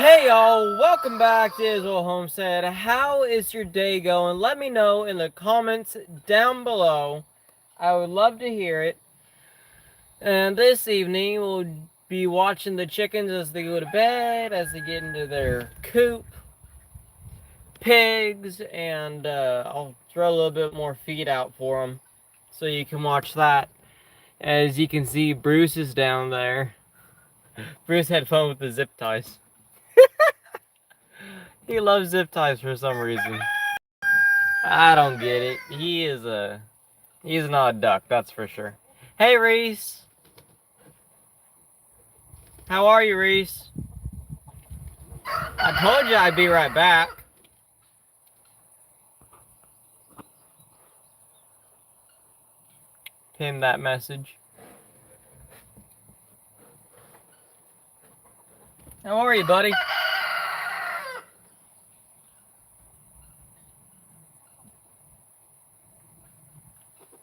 Hey y'all, welcome back to Israel Homestead. How is your day going? Let me know in the comments down below. I would love to hear it. And this evening we'll be watching the chickens as they go to bed, as they get into their coop, pigs, and I'll throw a little bit more feed out for them so you can watch that. As you can see, Bruce is down there. Bruce had fun with the zip ties. He loves zip ties for some reason. I don't get it. He's not a duck, that's for sure. Hey Reese! How are you, Reese? I told you I'd be right back. Pin that message. How are you, buddy?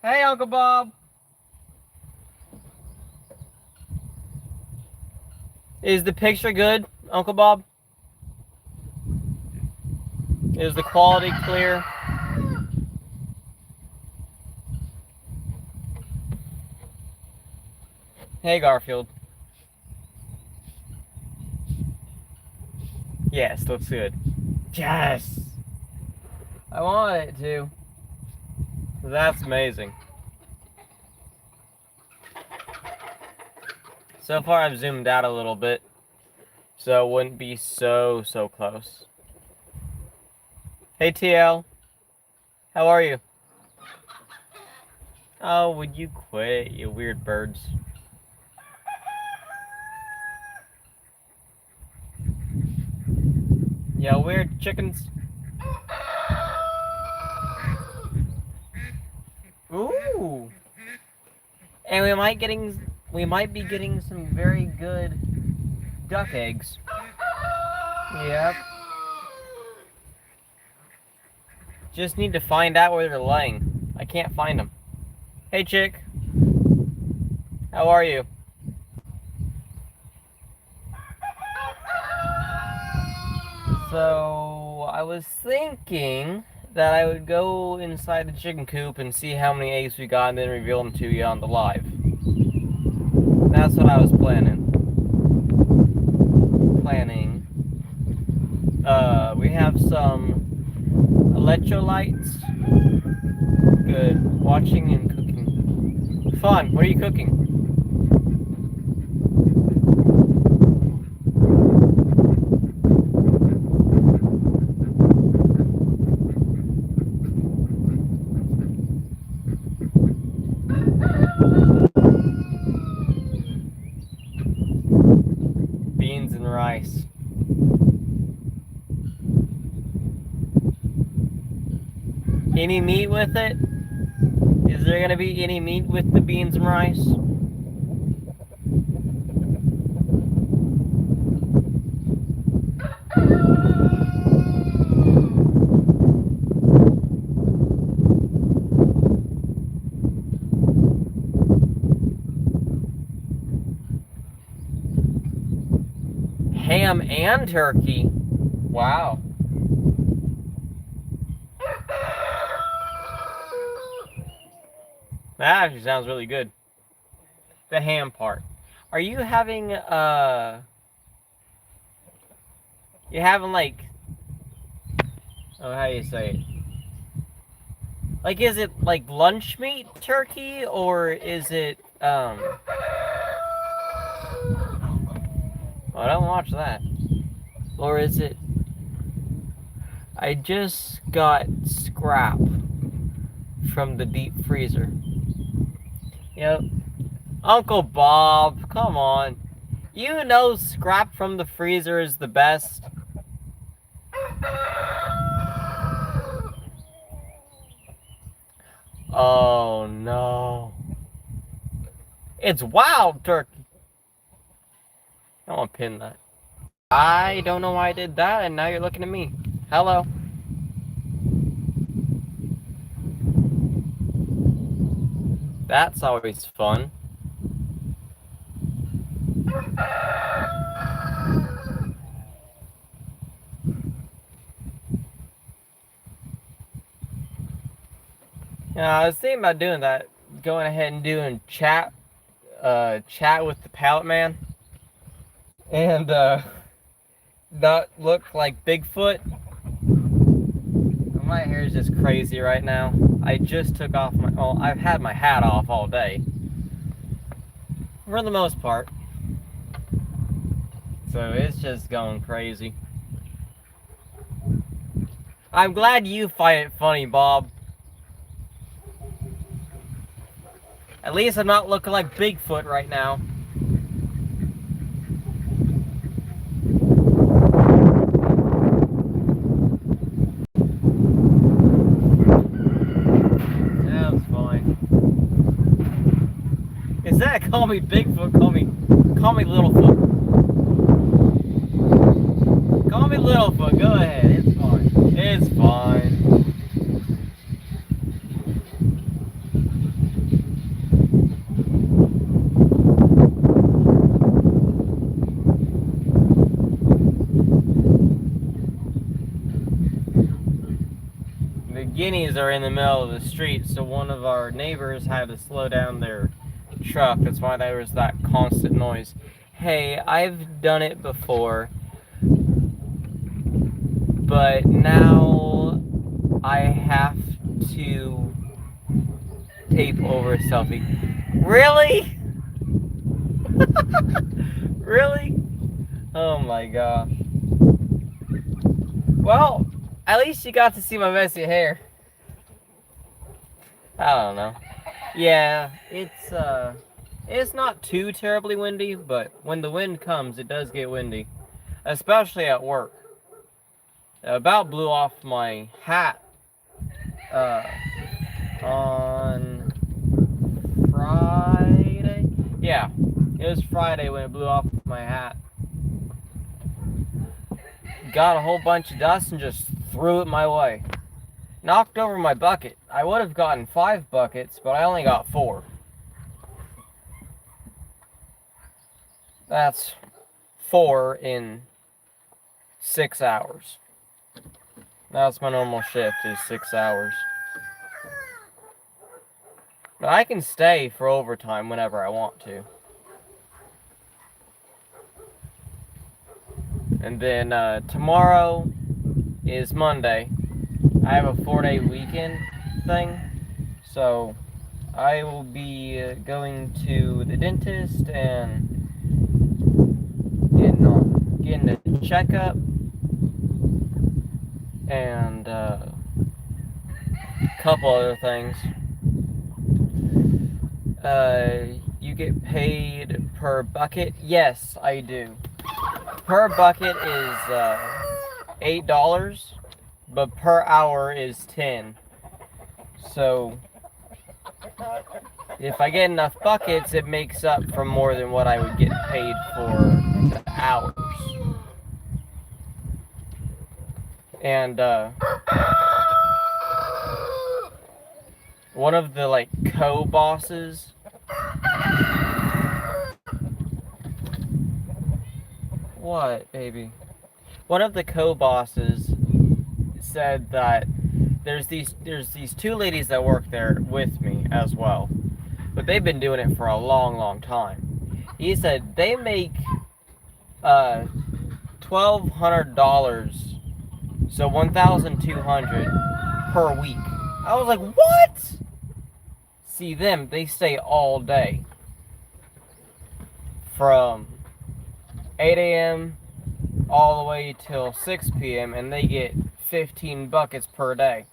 Hey, Uncle Bob. Is the picture good, Uncle Bob? Is the quality clear? Hey, Garfield. Yes, looks good. Yes! I want it to. That's amazing. So far I've zoomed out a little bit, so it wouldn't be so close. Hey TL, how are you? Oh, would you quit, you weird birds? Yeah, weird chickens. Ooh! And we might be getting some very good duck eggs. Yep. Just need to find out where they're laying. I can't find them. Hey chick. How are you? So, I was thinking that I would go inside the chicken coop and see how many eggs we got and then reveal them to you on the live. That's what I was planning. We have some electrolytes. Good. Watching and cooking. Fun. What are you cooking? Beans and rice. Any meat with it? Is there gonna be any meat with the beans and rice? Ham and turkey? Wow. That actually sounds really good. The ham part. Are you having, you having like, oh, how do you say it? Like, is it like lunch meat turkey, or is it, I don't watch that. Or is it, I just got scrap from the deep freezer. Yep. Uncle Bob, come on. You know scrap from the freezer is the best. Oh no. It's wild turkey. I want to pin that. I don't know why I did that, and now you're looking at me. Hello. That's always fun. I was thinking about doing that, going ahead and doing chat with the pallet man, and not look like Bigfoot. My hair is just crazy right now. I just took off my, well, I've had my hat off all day, for the most part. So it's just going crazy. I'm glad you find it funny, Bob. At least I'm not looking like Bigfoot right now. That's fine. Instead of call me Bigfoot, call me Littlefoot. Call me Littlefoot, go ahead, it's fine. It's fine. The guineas are in the middle of the street, so one of our neighbors had to slow down their truck. That's why there was that constant noise. Hey, I've done it before, but now I have to tape over a selfie. Really? Really? Oh my gosh. Well, at least you got to see my messy hair. I don't know. Yeah, it's not too terribly windy, but when the wind comes, it does get windy. Especially at work. It about blew off my hat on Friday. Yeah, it was Friday when it blew off my hat. Got a whole bunch of dust and just threw it my way. Knocked over my bucket. I would have gotten 5 buckets, but I only got 4. That's 4 in 6 hours. That's my normal shift, is 6 hours. But I can stay for overtime whenever I want to. And then tomorrow is Monday. I have a 4-day weekend thing, so I will be going to the dentist and getting a checkup and a couple other things. You get paid per bucket? Yes, I do. Per bucket is $8, but per hour is 10. So if I get enough buckets, it makes up for more than what I would get paid for the hours. And one of the co-bosses What, baby? One of the co-bosses said that there's these 2 ladies that work there with me as well, but they've been doing it for a long time. He said they make $1,200, so $1,200 per week. I was like, what? See them, they stay all day from 8 a.m. all the way till 6 p.m. and they get 15 buckets per day.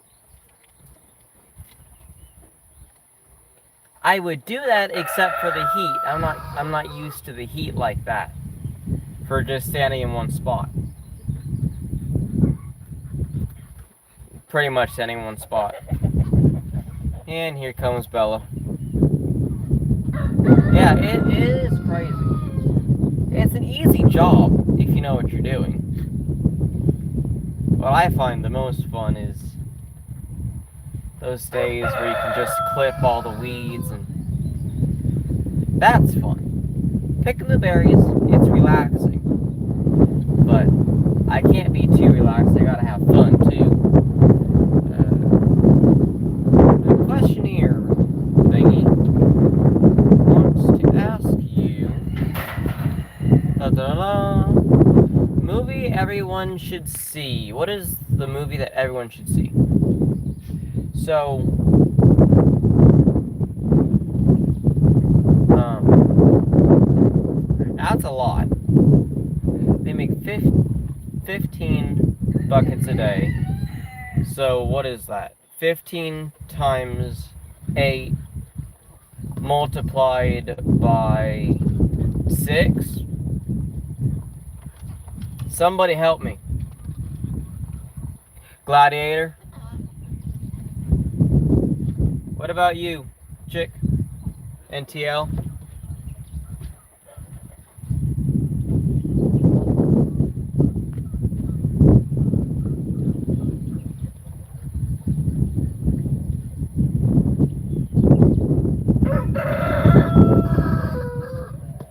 I would do that except for the heat. I'm not used to the heat like that for just standing in one spot. Pretty much standing in one spot. And here comes Bella. Yeah, it is crazy. It's an easy job if you know what you're doing. What I find the most fun is those days where you can just clip all the weeds, and that's fun. Picking the berries, it's relaxing. But I can't be too relaxed, I gotta have fun too. The question everyone should see. What is the movie that everyone should see? So, that's a lot. They make 15 buckets a day. So what is that? 15 times 8 multiplied by 6? Somebody help me. Gladiator? What about you, chick? NTL?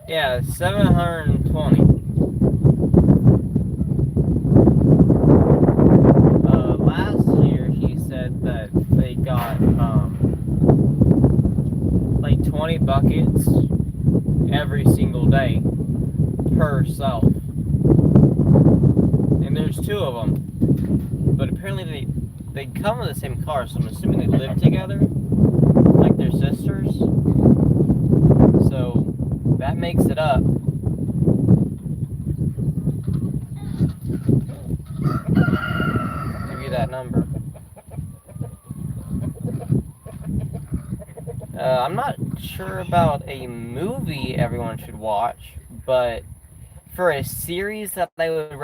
Yeah, 720. Last year he said that they got like 20 buckets every single day per self. And there's 2 of them. But apparently they come in the same car, so I'm assuming they live together, like they're sisters. So that makes it up. Give you that number. I'm not sure about a movie everyone should watch, but for a series that I would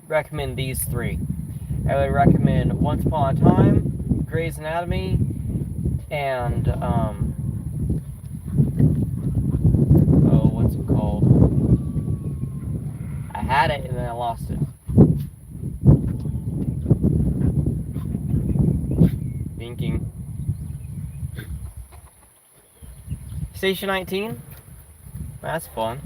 recommend these 3. I would recommend Once Upon a Time, Grey's Anatomy, and what's it called? I had it and then I lost it. Thinking. Station 19? That's fun.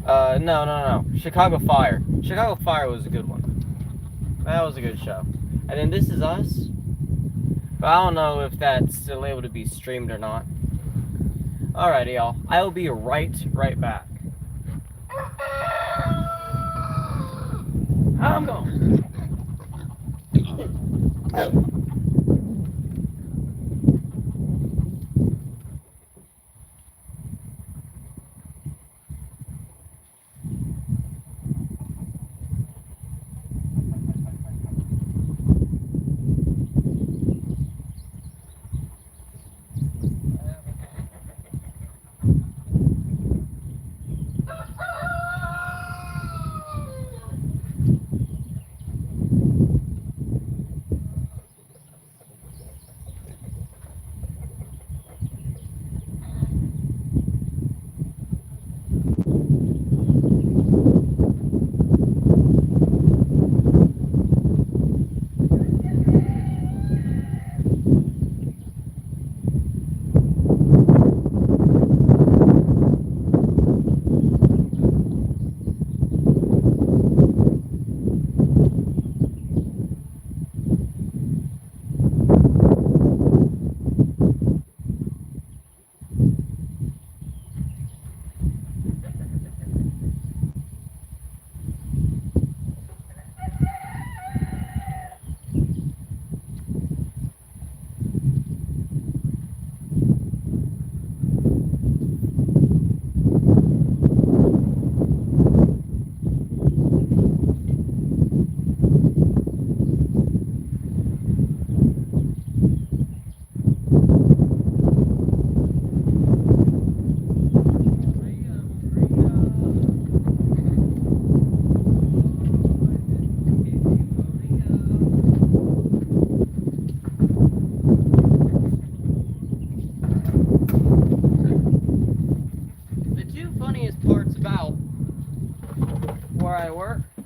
No. Chicago Fire. Chicago Fire was a good one. That was a good show. And then This Is Us. But I don't know if that's still able to be streamed or not. Alrighty, y'all. I will be right back. I'm going.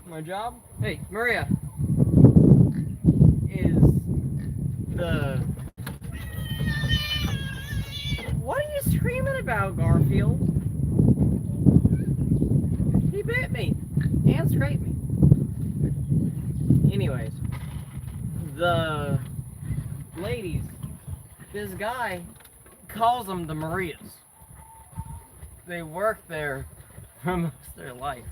My job? Hey, Maria. Is the... What are you screaming about, Garfield? He bit me and scraped me. Anyways, the ladies, this guy calls them the Marias. They work there for most of their life.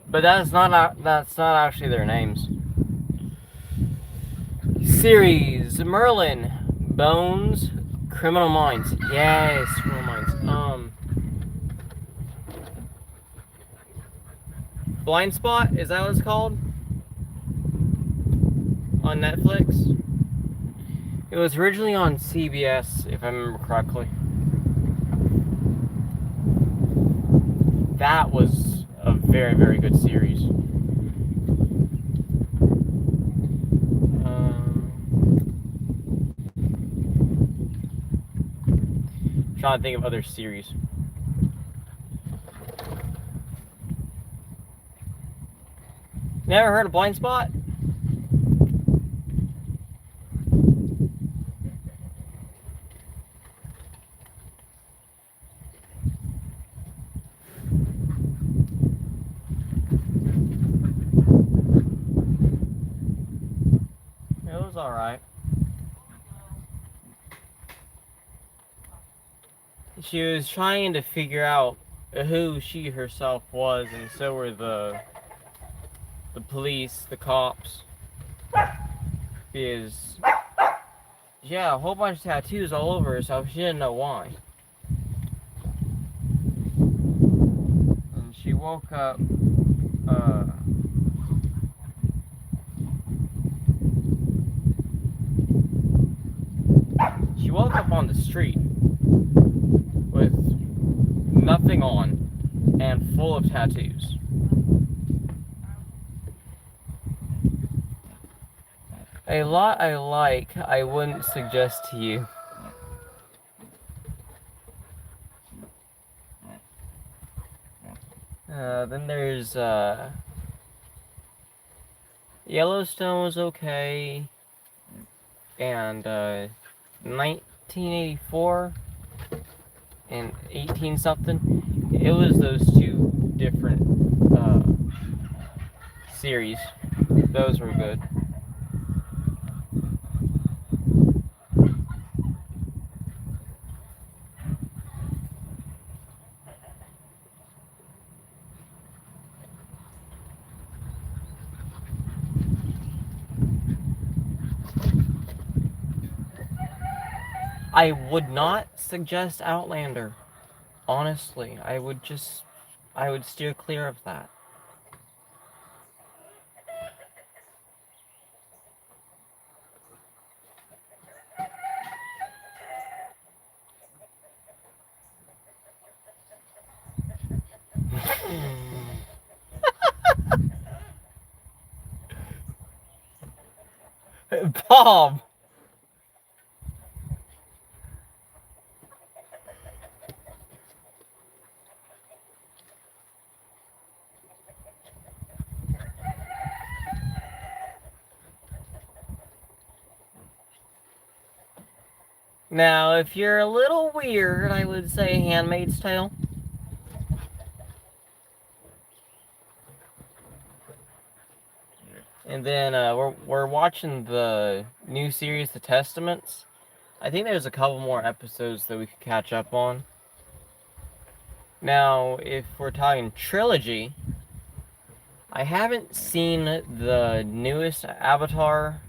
But that's not actually their names. Series: Merlin, Bones, Criminal Minds. Yes, Criminal Minds. Blind Spot, is that what it's called? On Netflix? It was originally on CBS, if I remember correctly. That was a very, very good series. Trying to think of other series. Never heard of Blind Spot? It was alright. She was trying to figure out who she herself was, and so were the police, the cops. Because, yeah, a whole bunch of tattoos all over her, so she didn't know why. And she woke up, on the street with nothing on and full of tattoos. A lot I like, I wouldn't suggest to you. Then there's, Yellowstone was okay, and, 1984 and 18 something. It was those two different, series. Those were good. I would not suggest Outlander. Honestly, I would steer clear of that. Bob! Now, if you're a little weird, I would say Handmaid's Tale. And then we're watching the new series, The Testaments. I think there's a couple more episodes that we could catch up on. Now, if we're talking trilogy, I haven't seen the newest Avatar.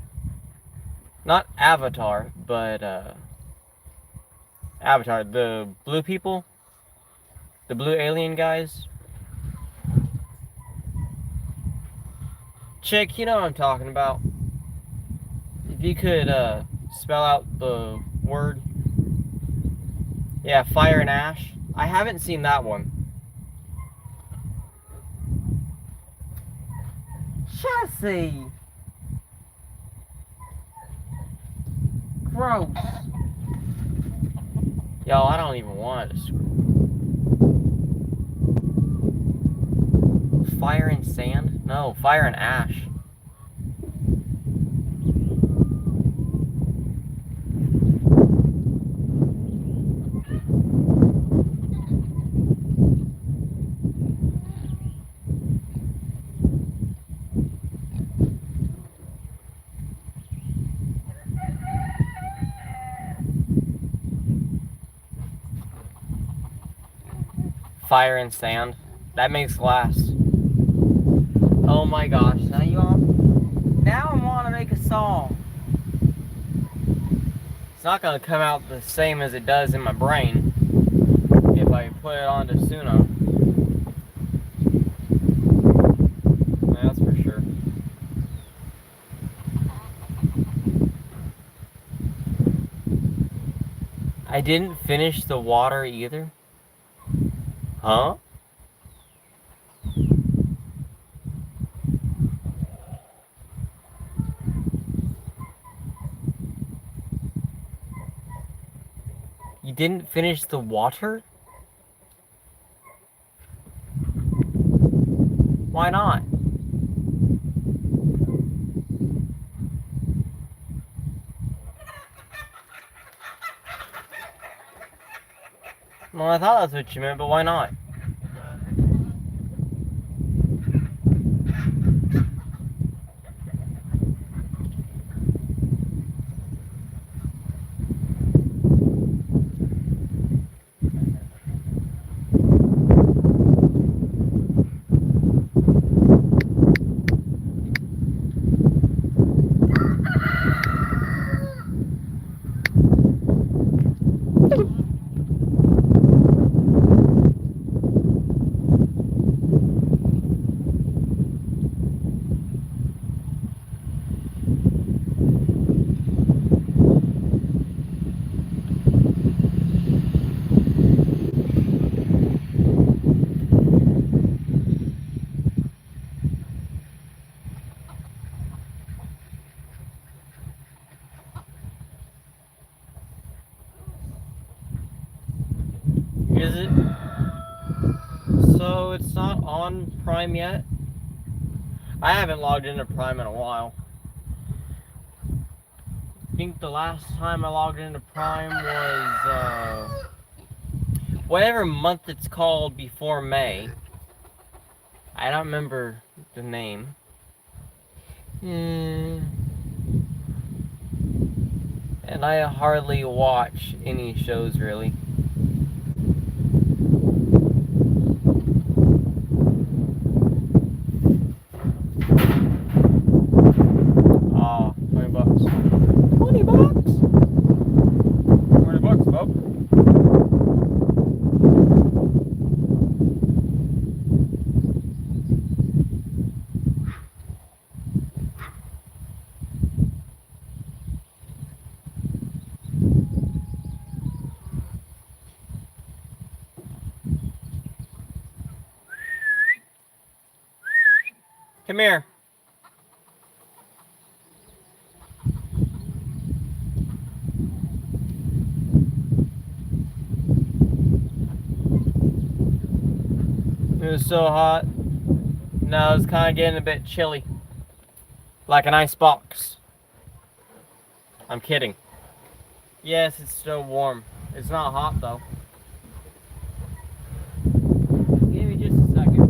Not Avatar, but Avatar, the blue people, the blue alien guys. Chick, you know what I'm talking about. If you could spell out the word. Yeah, fire and ash. I haven't seen that one. Chassis! Gross. Yo, I don't even want to screw. Fire and sand? No, fire and ash. Fire and sand. That makes glass. Oh my gosh, now I want to make a song. It's not going to come out the same as it does in my brain if I put it onto Suno. That's for sure. I didn't finish the water either. Huh? You didn't finish the water? Why not? Well, I thought that's what you meant, but why not? Is it? So it's not on Prime yet? I haven't logged into Prime in a while. I think the last time I logged into Prime was whatever month it's called before May. I don't remember the name. And I hardly watch any shows really. Oh, $20. $20? $20, bub. Come here. It was so hot. Now it's kind of getting a bit chilly. Like an ice box. I'm kidding. Yes, it's still warm. It's not hot though. Give me just a second.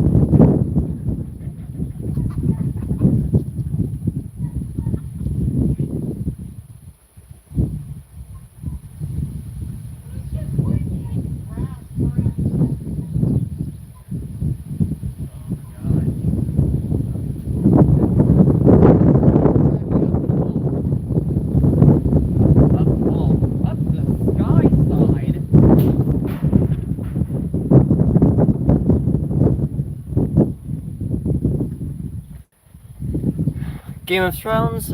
Game of Thrones?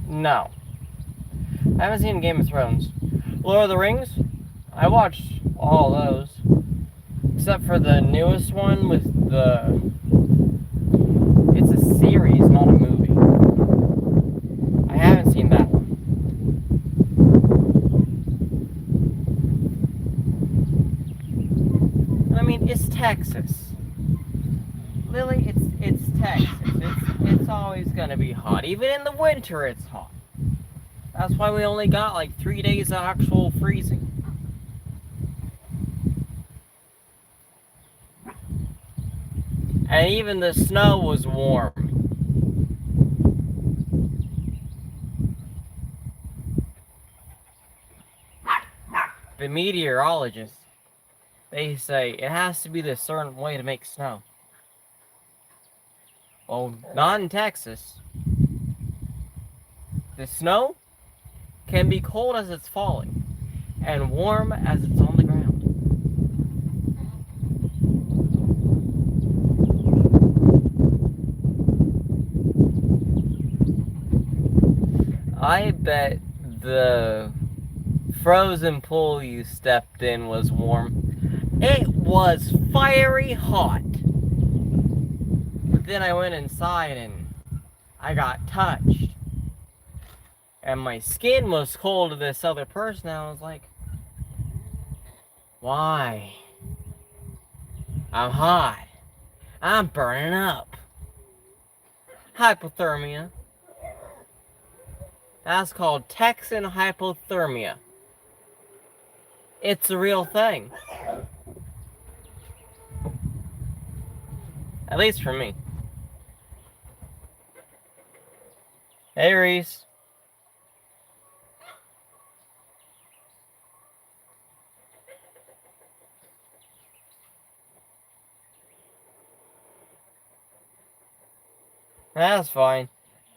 No. I haven't seen Game of Thrones. Lord of the Rings? I watched all those. Except for the newest one with the... It's a series, not a movie. I haven't seen that one. I mean, it's Texas. Lily, it's Texas. It's always gonna be hot. Even in the winter, it's hot. That's why we only got like 3 days of actual freezing. And even the snow was warm. The meteorologist. They say it has to be this certain way to make snow. Well, not in Texas. The snow can be cold as it's falling and warm as it's on the ground. I bet the frozen pool you stepped in was warm. It was fiery hot. But then I went inside and I got touched. And my skin was cold to this other person. I was like, why? I'm hot. I'm burning up. Hypothermia. That's called Texan hypothermia. It's a real thing. At least for me. Hey, Reese. That's fine.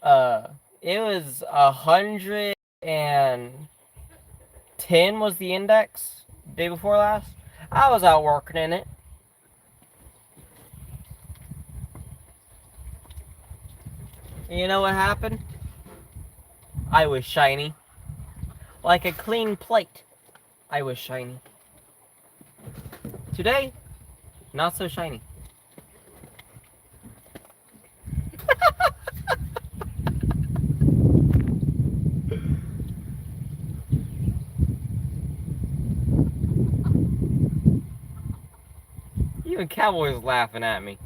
It was 110 was the index day before last. I was out working in it. You know what happened? I was shiny. Like a clean plate. I was shiny. Today, not so shiny. Even Cowboy's laughing at me.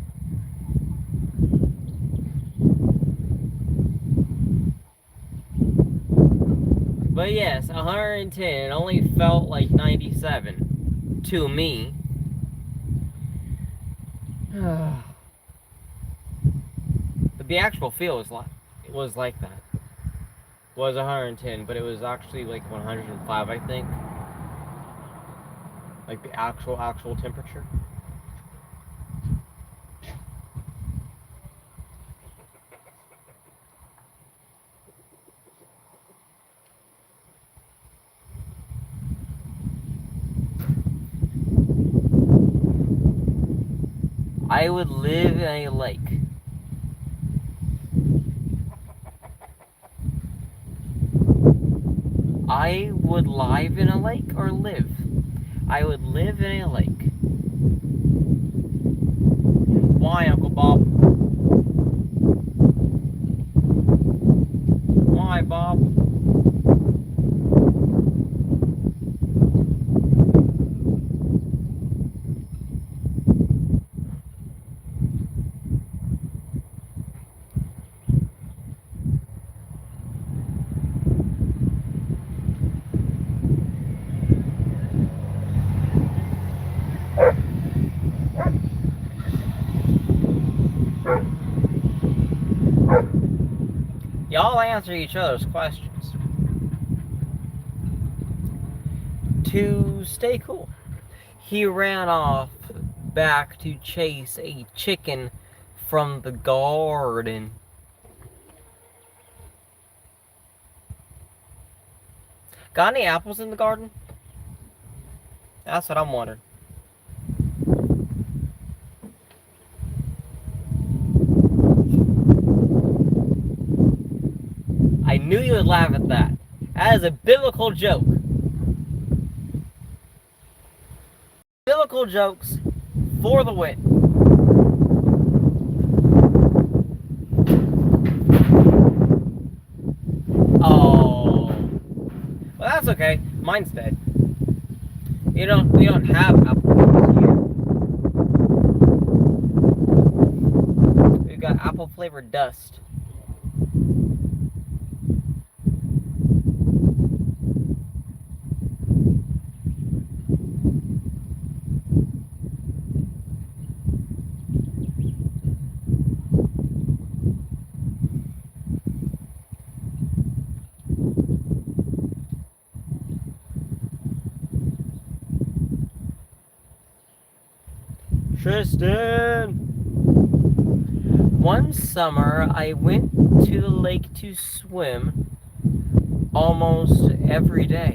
But yes, 110. It only felt like 97 to me. But the actual feel was like that. Was 110, but it was actually like 105, I think. Like the actual temperature. I would live in a lake. I would live in a lake or live? I would live in a lake. Why, Uncle Bob? Why, Bob? Y'all answer each other's questions. To stay cool. He ran off back to chase a chicken from the garden. Got any apples in the garden? That's what I'm wondering. I knew you would laugh at that. That is a biblical joke. Biblical jokes for the win. Oh. Well, that's okay. Mine's dead. We don't have apples here. We've got apple flavored dust. Tristan! One summer, I went to the lake to swim almost every day.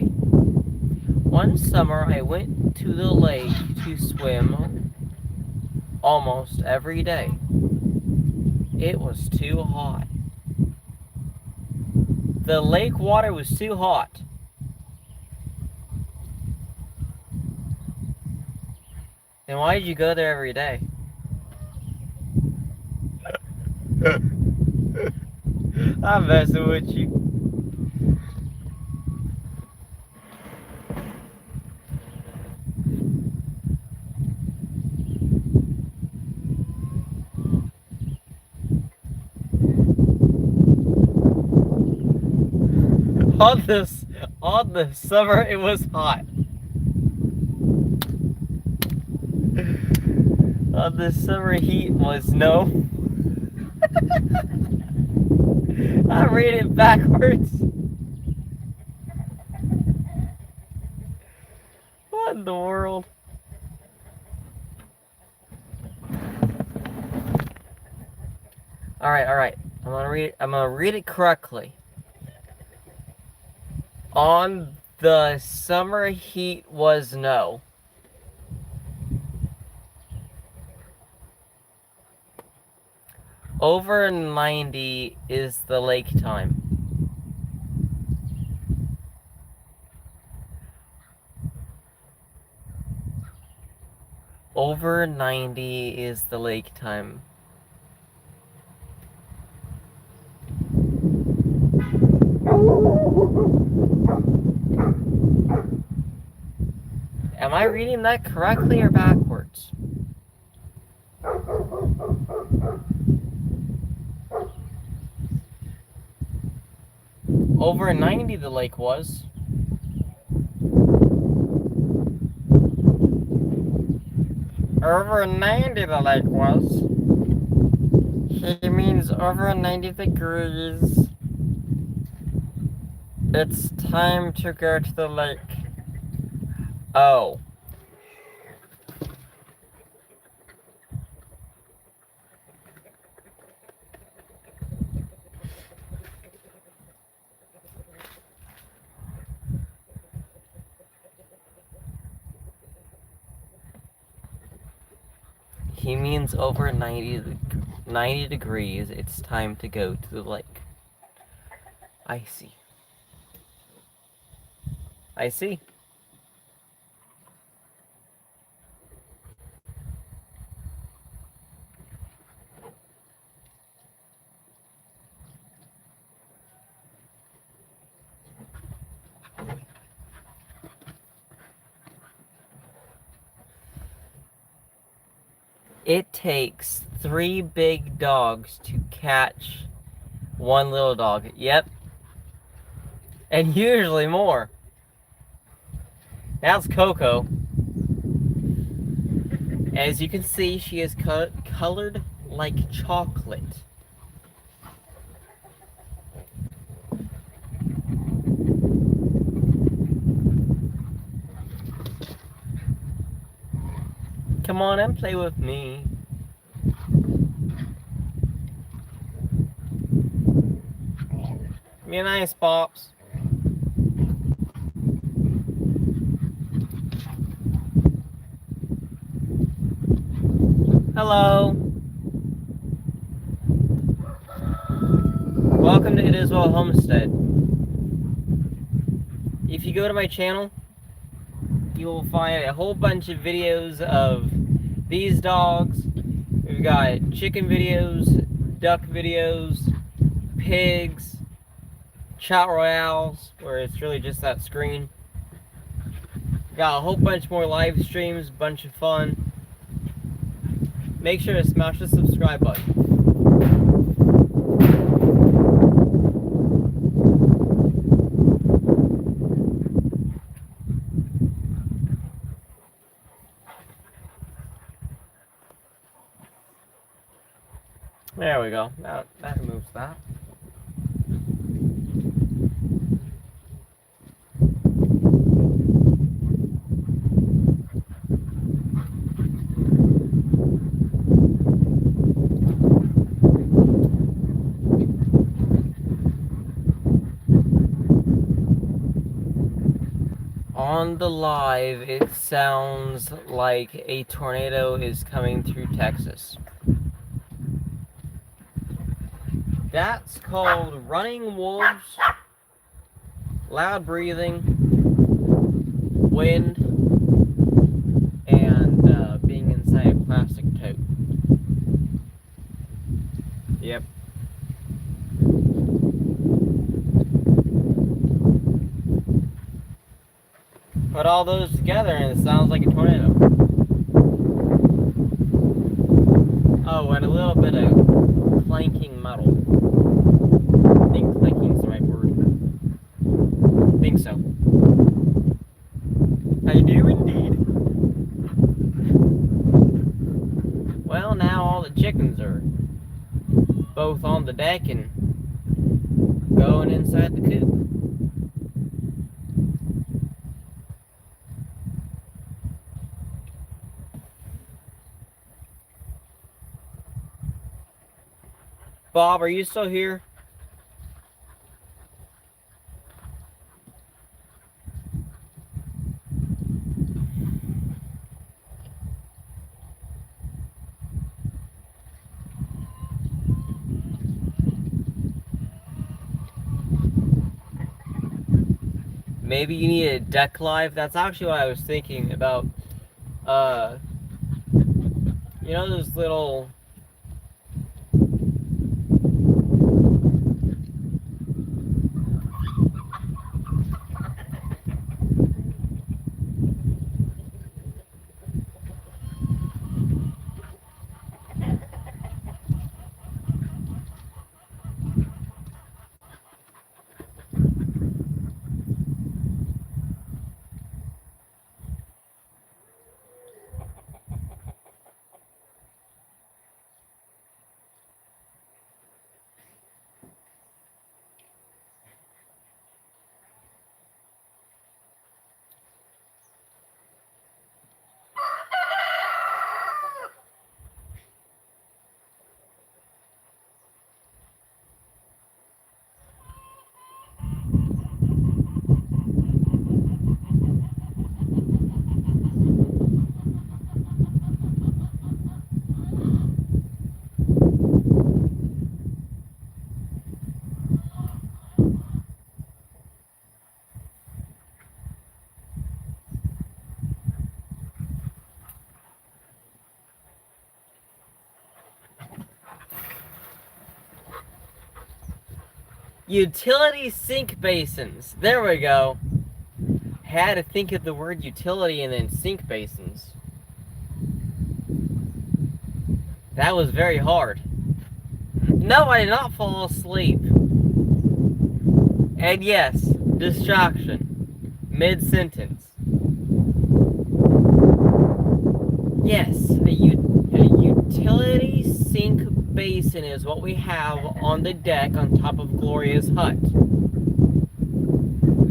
One summer, I went to the lake to swim almost every day. It was too hot. The lake water was too hot. Then why did you go there every day? I'm messing with you. On this summer, it was hot. On the summer heat was no. I read it backwards. What in the world? Alright. I'm gonna read it correctly. On the summer heat was no. Over 90 is the lake time. Over 90 is the lake time. Am I reading that correctly or backwards? Over 90 the lake was. Over 90 the lake was. He means over 90 degrees. It's time to go to the lake. Oh. He means over 90 degrees, it's time to go to the lake. I see. I see. It takes 3 big dogs to catch 1 little dog. Yep. And usually more. That's Coco. As you can see, she is colored like chocolate. Come on and play with me. Be nice, Pops. Hello. Welcome to It Is Well Homestead. If you go to my channel, you will find a whole bunch of videos of these dogs. We've got chicken videos, duck videos, pigs, chat royales, where it's really just that screen. Got a whole bunch more live streams, bunch of fun. Make sure to smash the subscribe button. There we go. That removes that. On the live, it sounds like a tornado is coming through Texas. That's called running wolves, loud breathing, wind, and being inside a plastic tote. Yep. Put all those together and it sounds like a tornado. Oh, and a little bit of clanking metal. I think clanking's the right word. I think so. I do indeed. Well, now all the chickens are both on the deck and going inside the coop. Bob, are you still here? Maybe you need a deck live. That's actually what I was thinking about. You know those little utility sink basins. There we go. Had to think of the word utility and then sink basins. That was very hard. No, I did not fall asleep. And yes, distraction. Mid-sentence. Yes, a utility sink basin is what we have on the deck on top of Gloria's hut.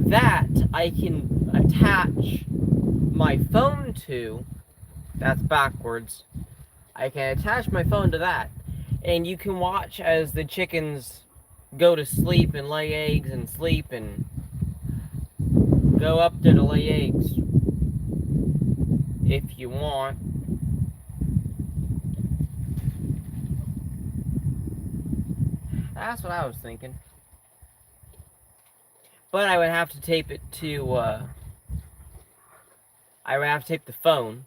That I can attach my phone to. That's backwards. I can attach my phone to that, and you can watch as the chickens go to sleep and lay eggs and sleep and go up there to lay eggs if you want. That's what I was thinking. But I would have to tape it to, I would have to tape the phone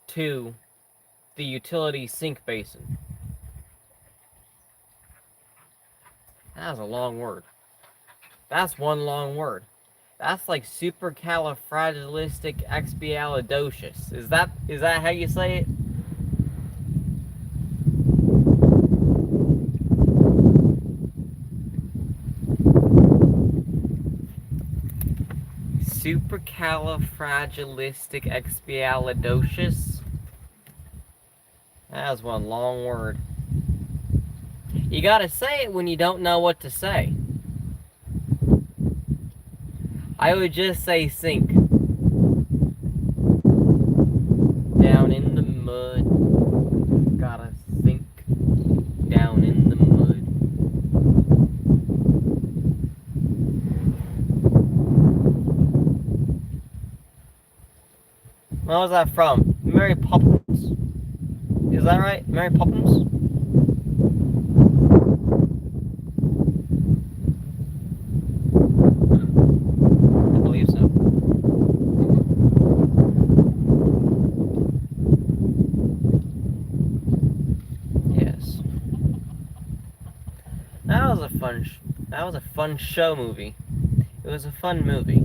to the utility sink basin. That was a long word. That's one long word. That's like supercalifragilisticexpialidocious. Is that how you say it? Supercalifragilisticexpialidocious. That was one long word. You gotta say it when you don't know what to say. I would just say sink. Down in the mud. Gotta sink. Down in the mud. What was that from? Mary Poppins. Is that right? Mary Poppins? I believe so. Yes. That was a fun show movie. It was a fun movie.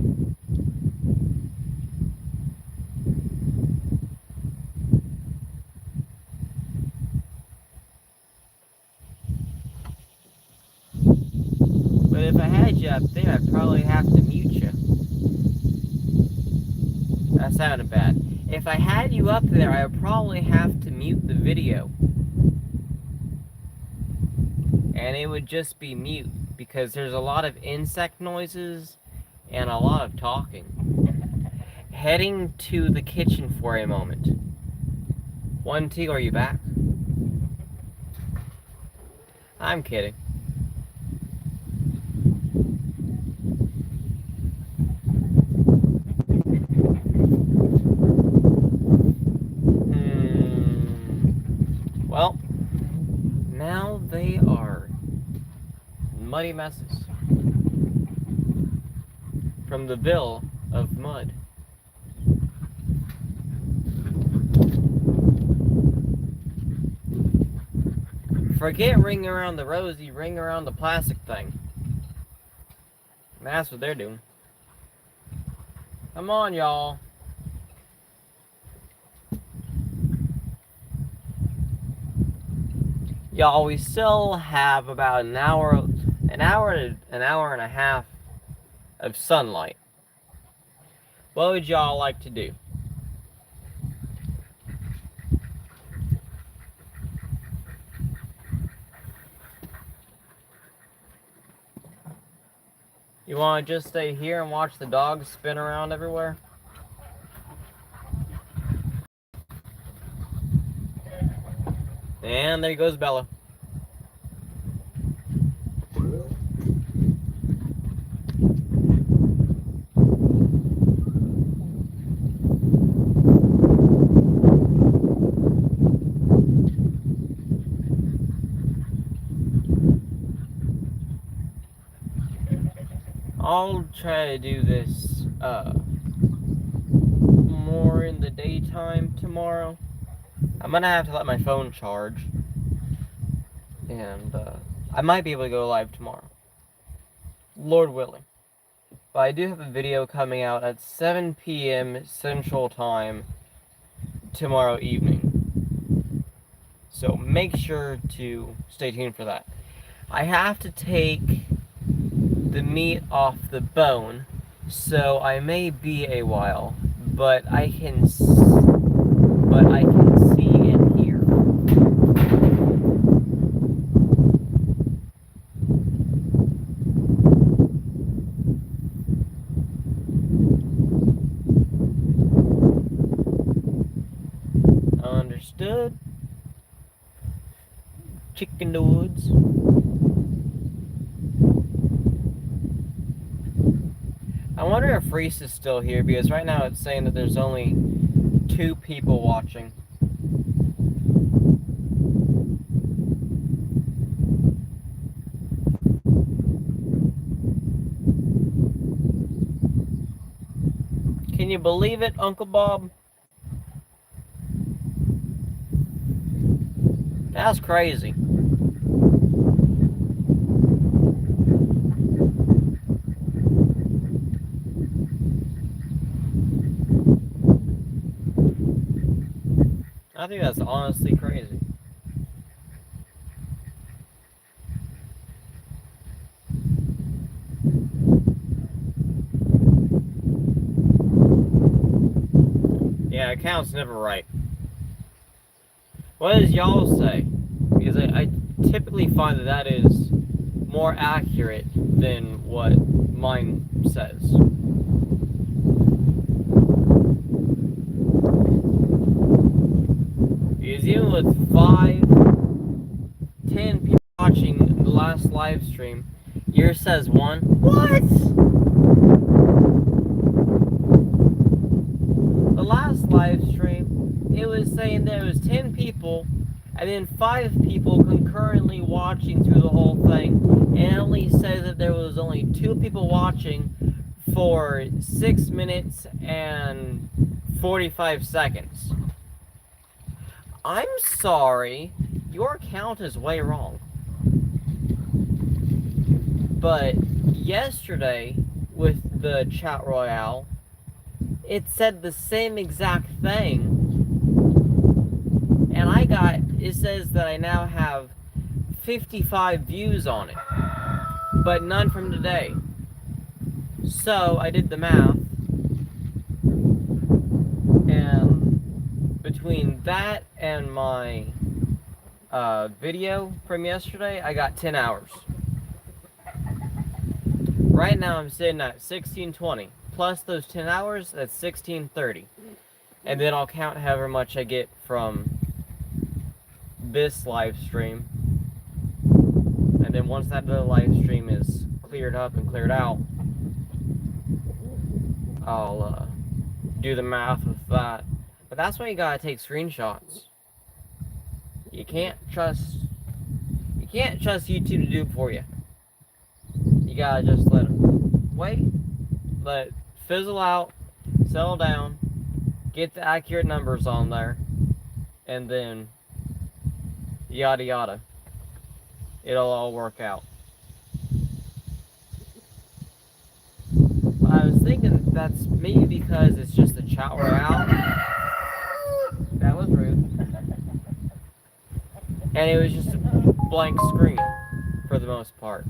But if I had you up there, I'd probably have to mute you. That sounded bad. If I had you up there, I would probably have to mute the video. And it would just be mute, because there's a lot of insect noises and a lot of talking. Heading to the kitchen for a moment. 1T, are you back? I'm kidding. Well, now they are muddy messes from the Ville of Mud. Forget ring around the rosy, ring around the plastic thing. And that's what they're doing. Come on, y'all. Y'all, we still have about an hour and a half of sunlight. What would y'all like to do? You want to just stay here and watch the dogs spin around everywhere? And there goes Bella. I'll try to do this more in the daytime tomorrow. I'm gonna have to let my phone charge, and I might be able to go live tomorrow, Lord willing. But I do have a video coming out at 7 p.m. Central Time tomorrow evening, so make sure to stay tuned for that. I have to take the meat off the bone, so I may be a while, but I can see and hear. Understood. Chicken nudes. I wonder if Reese is still here, because right now it's saying that there's only 2 people watching. Can you believe it, Uncle Bob? That's crazy. I think that's honestly crazy. Yeah, account's never right. What does y'all say? Because I typically find that that is more accurate than what mine says. Because even with 5, 10 people watching the last live stream, yours says 1. What? The last live stream, it was saying there was 10 people, and then 5 people concurrently watching through the whole thing. And it only says that there was only 2 people watching for 6 minutes and 45 seconds. I'm sorry, your count is way wrong. But yesterday, with the chat royale, it said the same exact thing. And it says that I now have 55 views on it, but none from today. So I did the math, and between that and my video from yesterday, I got 10 hours. Right now I'm sitting at 1620. Plus those 10 hours, that's 1630. And then I'll count however much I get from this live stream. And then once that other live stream is cleared up and cleared out, I'll do the math with that. But that's why you gotta take screenshots. You can't trust YouTube to do it for you. You gotta just let it fizzle out, settle down, get the accurate numbers on there, and then yada yada. It'll all work out. I was thinking that's maybe because it's just a chat royale. That was rude. And it was just a blank screen for the most part.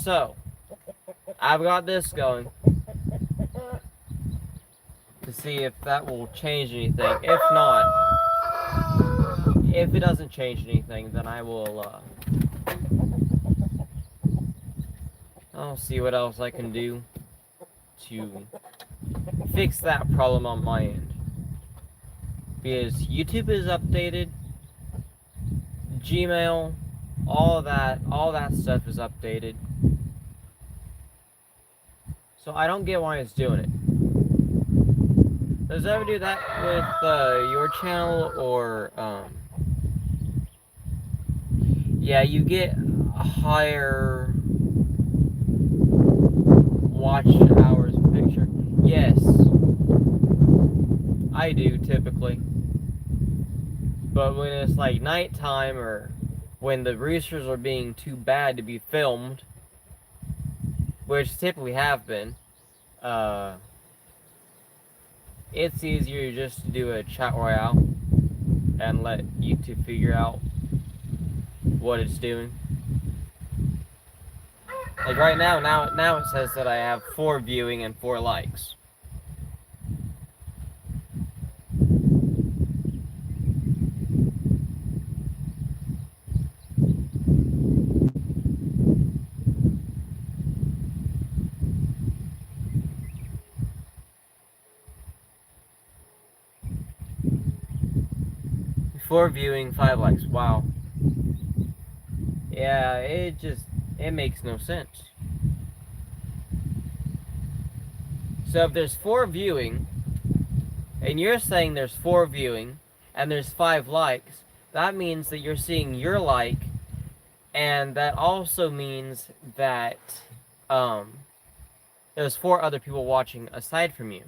So, I've got this going to see if that will change anything. If not, if it doesn't change anything, then I'll see what else I can do to fix that problem on my end. Because YouTube is updated, Gmail, all that stuff is updated. So I don't get why it's doing it. Does it ever do that with your channel, or yeah, you get a higher watch hours per picture? Yes, I do typically. But when it's like nighttime, or when the roosters are being too bad to be filmed, which typically have been, it's easier just to do a chat royale and let YouTube figure out what it's doing. Like right now it says that I have 4 viewing and 4 likes. Four viewing, 5 likes. Wow. Yeah, it makes no sense. So if there's 4 viewing, and you're saying there's 4 viewing, and there's 5 likes, that means that you're seeing your like, and that also means that there's 4 other people watching aside from you.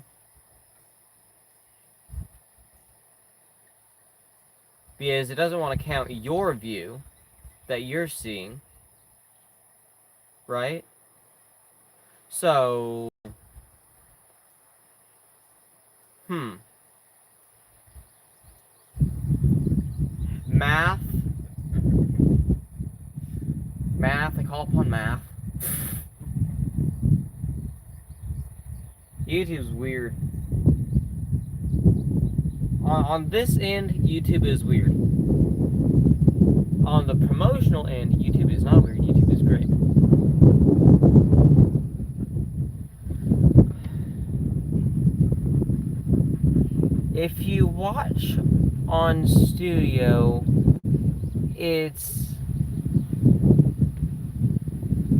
Because it doesn't want to count your view that you're seeing, right? So, math, I call upon math. YouTube's weird. On this end, YouTube is weird. On the promotional end, YouTube is not weird. YouTube is great. If you watch on Studio, it's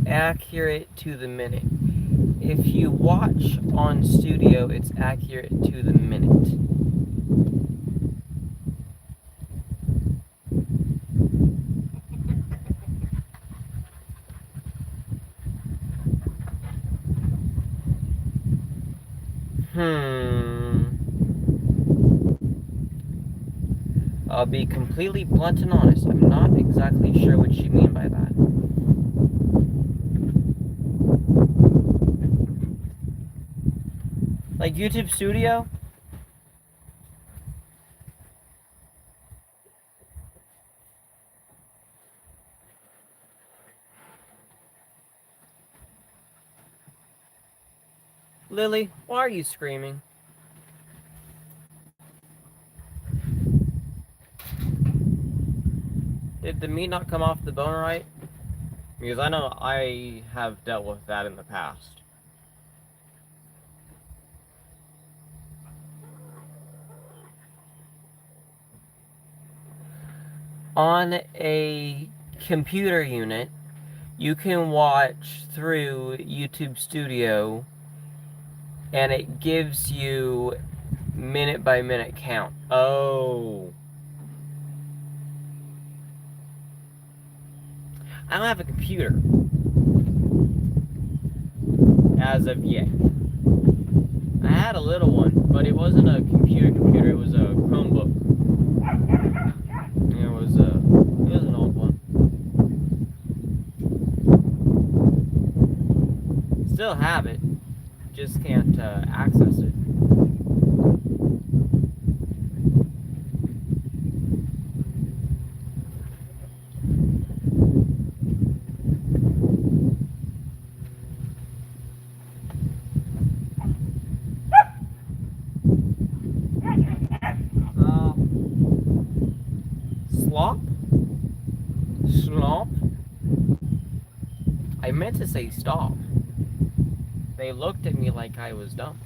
accurate to the minute. If you watch on Studio, it's accurate to the minute. I'll be completely blunt and honest. I'm not exactly sure what you mean by that. Like YouTube Studio? Lily, why are you screaming? Did the meat not come off the bone right? Because I know I have dealt with that in the past. On a computer unit, you can watch through YouTube Studio and it gives you minute by minute count. Oh. I don't have a computer as of yet. I had a little one, but it wasn't a computer, it was a Chromebook. It was an old one. Still have it, just can't access it. Slop? Slop? I meant to say stop. They looked at me like I was dumb.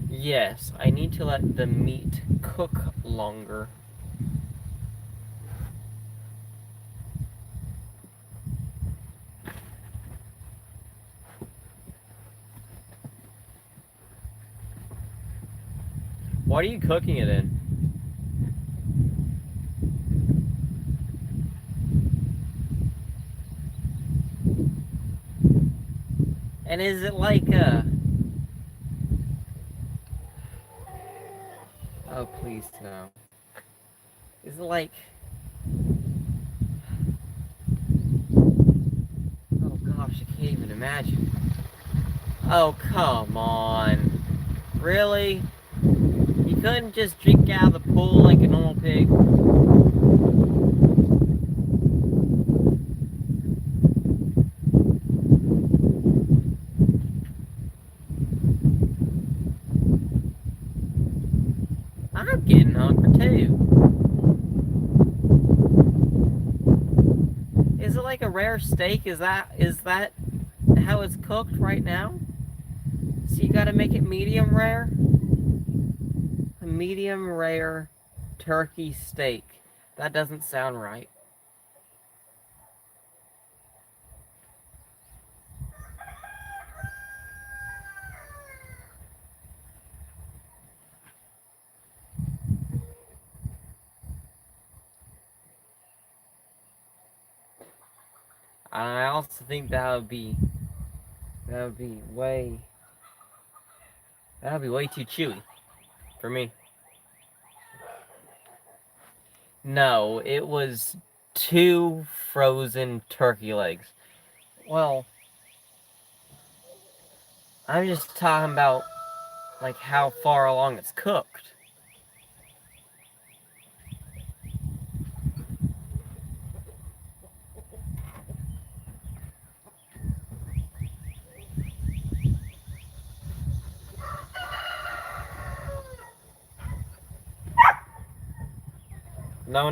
Yes, I need to let the meat cook longer. What are you cooking it in? And is it like oh, please no. Is it like... Oh gosh, I can't even imagine. Oh, come on. Really? You couldn't just drink out of the pool like a normal pig? I'm getting hungry too. Is it like a rare steak? Is that how it's cooked right now? So you gotta make it medium rare? A medium rare turkey steak. That doesn't sound right. I also think that would be way too chewy for me. No, it was 2 frozen turkey legs. Well, I'm just talking about like how far along it's cooked.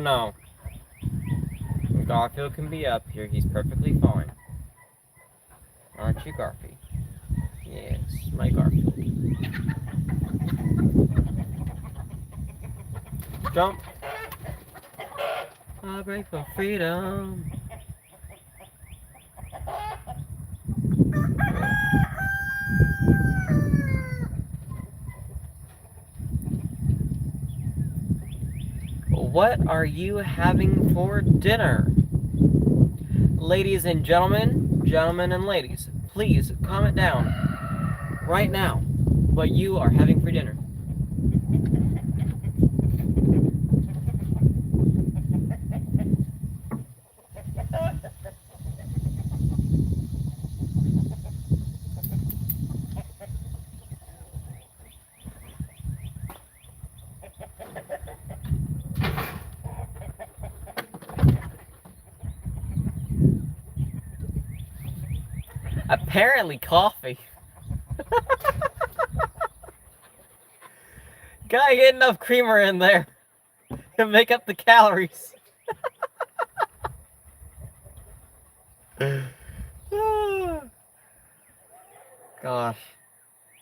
No. Garfield can be up here. He's perfectly fine. Aren't you, Garfield? Yes, my Garfield. Jump. I'll break for freedom. What are you having for dinner? Ladies and gentlemen, gentlemen and ladies, please comment down right now what you are having for dinner. Apparently coffee. Gotta get enough creamer in there to make up the calories. Gosh.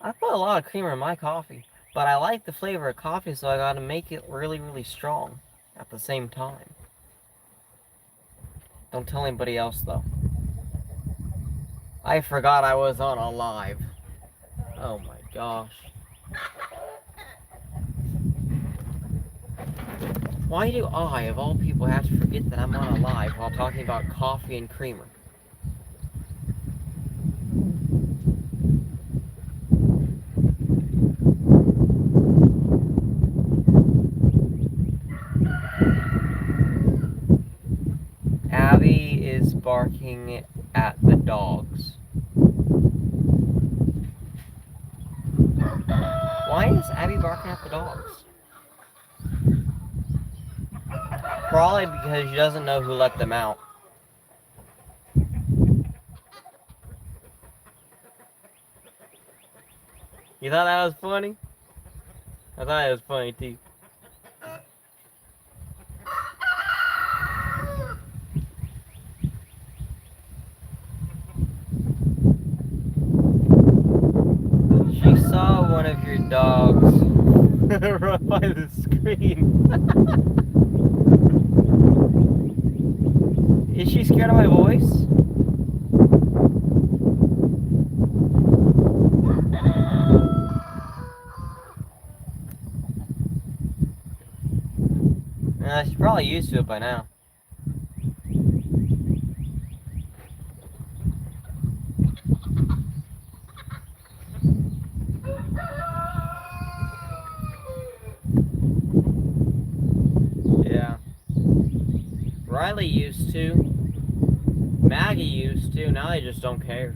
I put a lot of creamer in my coffee, but I like the flavor of coffee, so I gotta make it really, really strong at the same time. Don't tell anybody else, though. I forgot I was on a live. Oh my gosh. Why do I, of all people, have to forget that I'm on a live while talking about coffee and creamer? Abby is barking at the dogs. Why is Abby barking at the dogs? Probably because she doesn't know who let them out. You thought that was funny? I thought it was funny too. She saw one of your dogs run by the screen. Is she scared of my voice? She's probably used to it by now. Yeah. Riley used to. Maggie used to. Now they just don't care.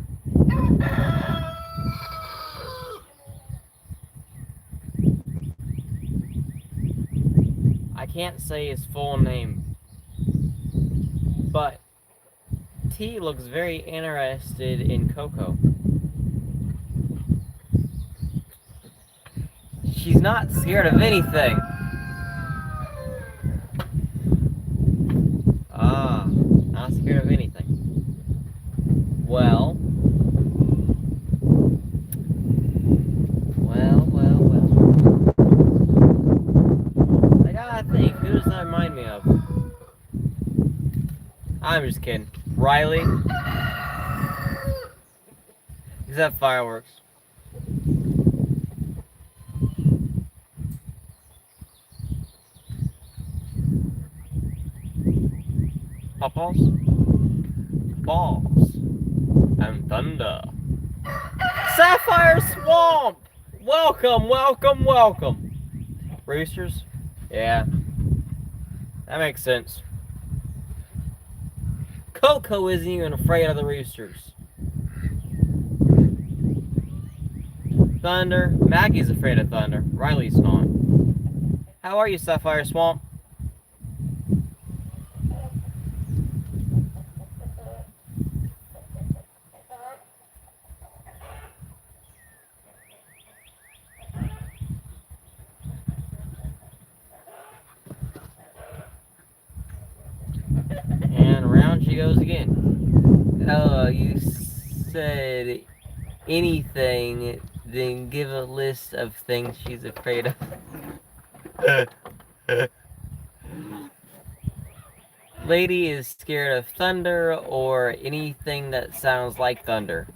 I can't say his full name, but T looks very interested in Coco. She's not scared of anything. Ah, not scared of anything. Well. I gotta think, who does that remind me of? I'm just kidding. Riley? Is that fireworks? Pawpaws? Balls. And thunder. Sapphire Swamp! Welcome, welcome, welcome. Roosters? Yeah. That makes sense. Coco isn't even afraid of the roosters. Thunder. Maggie's afraid of thunder. Riley's not. How are you, Sapphire Swamp? And around she goes again. Oh, you said anything, then give a list of things she's afraid of. Lady is scared of thunder or anything that sounds like thunder.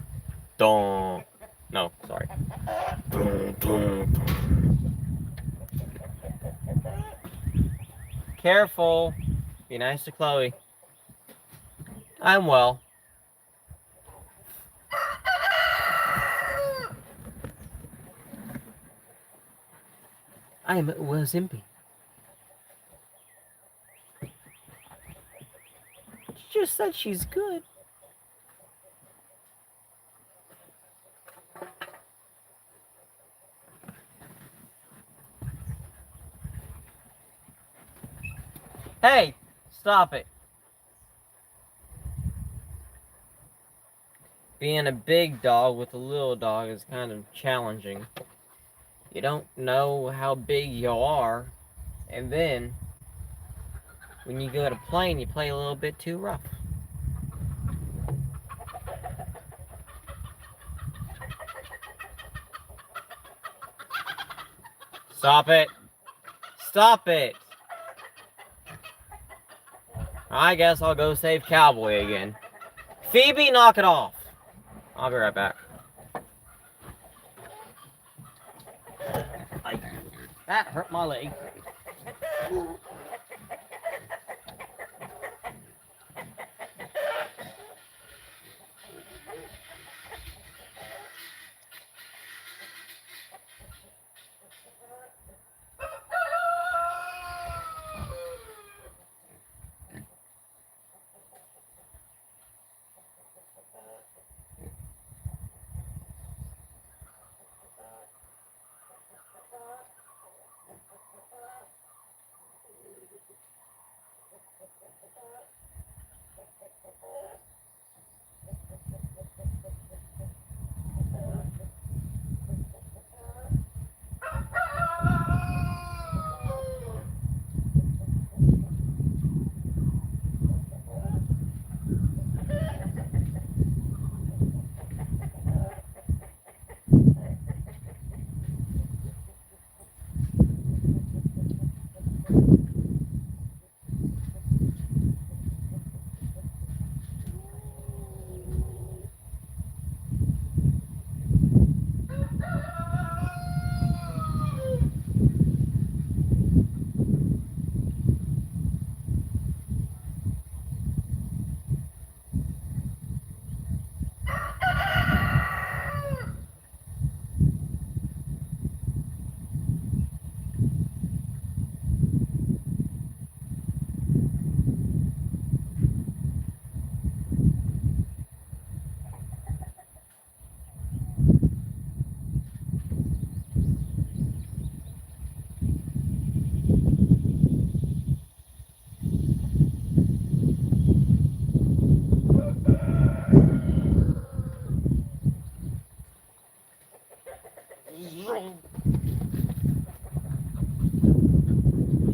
Don't. No, sorry. Careful. Be nice to Chloe. I'm well. I'm well, Zimpy. She just said she's good. Hey, stop it. Being a big dog with a little dog is kind of challenging. You don't know how big you are, and then when you go to playing, you play a little bit too rough. Stop it. Stop it. I guess I'll go save Cowboy again. Phoebe, knock it off. I'll be right back. That hurt my leg.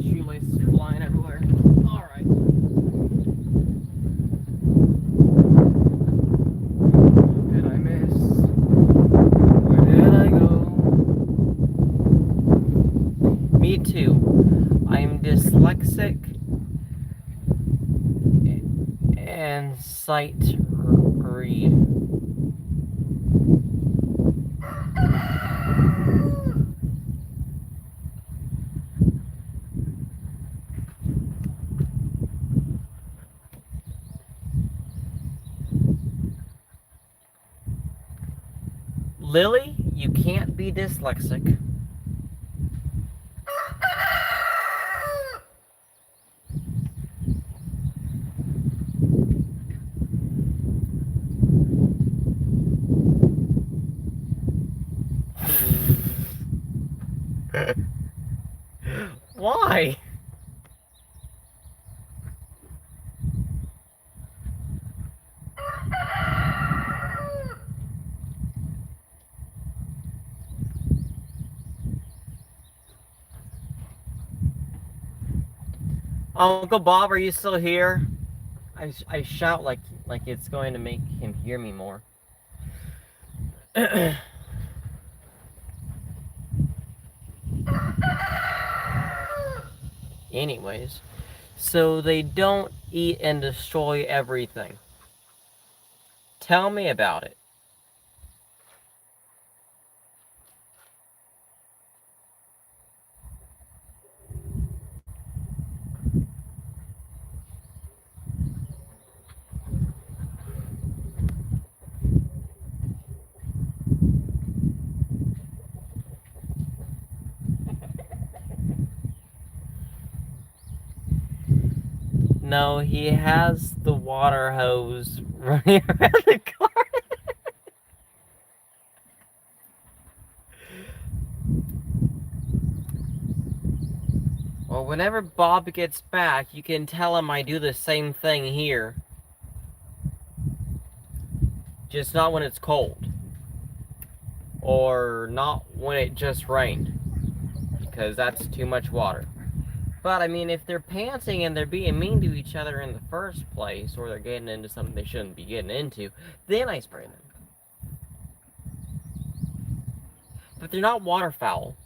Shoelaces flying everywhere. Alright. Did I miss? Where did I go? Me too. I'm dyslexic and sight read. Lily, you can't be dyslexic. Why? Uncle Bob, are you still here? I shout like it's going to make him hear me more. Anyways, so they don't eat and destroy everything. Tell me about it. No, he has the water hose running around the garden. Well, whenever Bob gets back, you can tell him I do the same thing here. Just not when it's cold. Or not when it just rained. Because that's too much water. But, I mean, if they're pantsing and they're being mean to each other in the first place, or they're getting into something they shouldn't be getting into, then I spray them. But they're not waterfowl.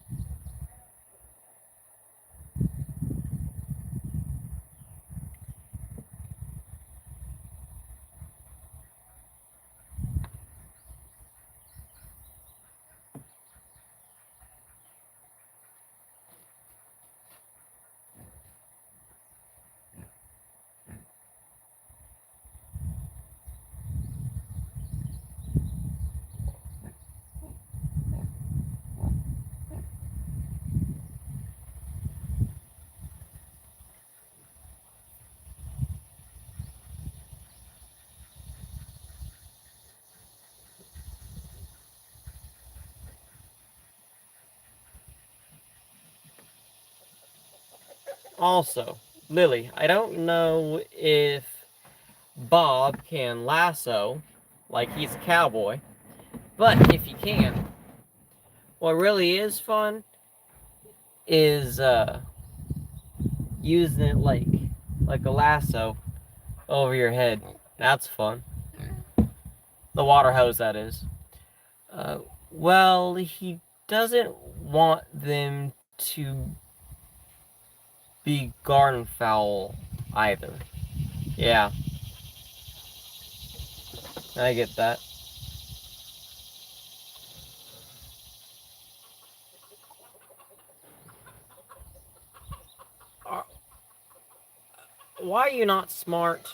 Also, Lily, I don't know if Bob can lasso like he's a cowboy, but if he can, what really is fun is using it like a lasso over your head. That's fun. The water hose, that is. Uh, well, he doesn't want them to be garden fowl either. Yeah, I get that. Why are you not smart?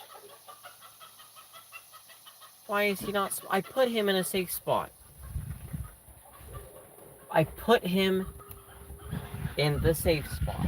Why is he not? I put him in a safe spot. I put him in the safe spot.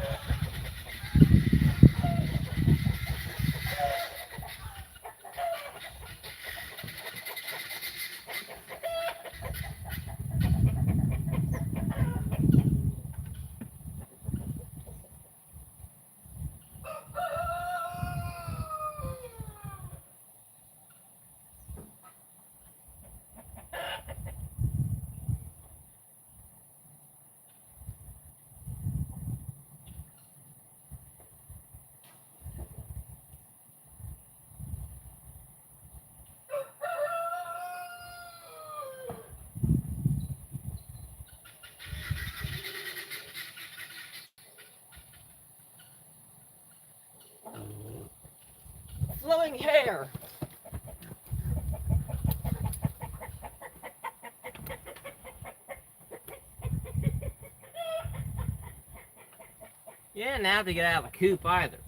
Flowing hair. You didn't have to get out of the coop either.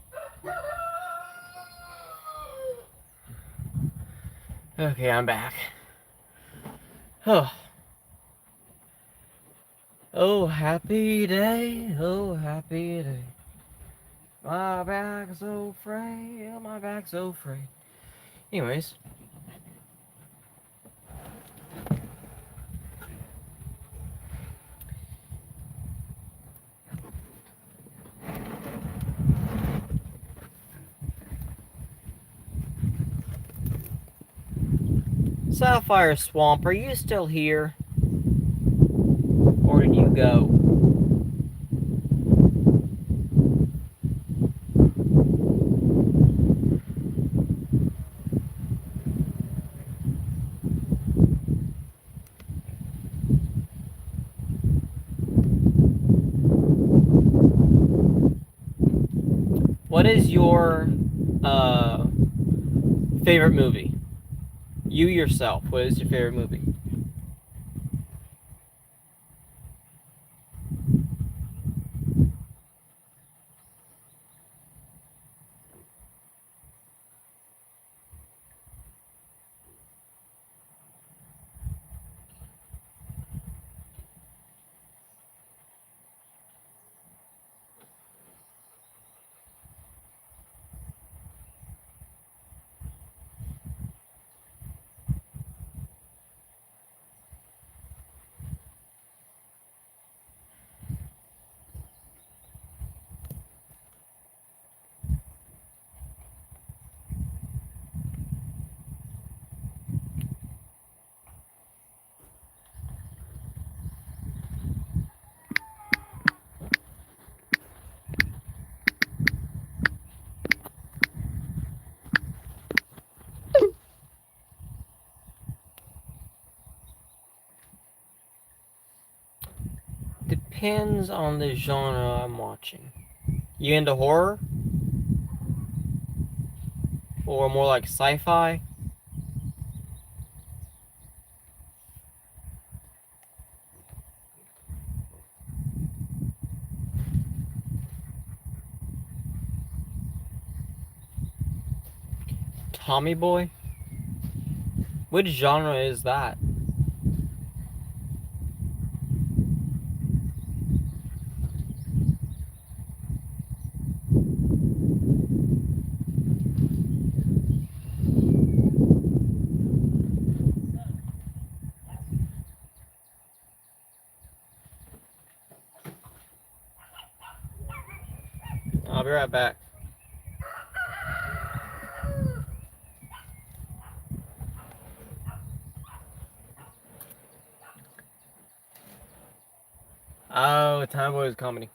Okay, I'm back. Oh. Oh, happy day. Oh, happy day. My back's so frail. My back's so frail. Anyways. Sapphire Swamp, are you still here? Or did you go? What is your favorite movie? You yourself, what is your favorite movie? depends on the genre I'm watching. You into horror? Or more like sci-fi? Tommy Boy? Which genre is that? I'll be right back. Oh, Tommy Boy is comedy.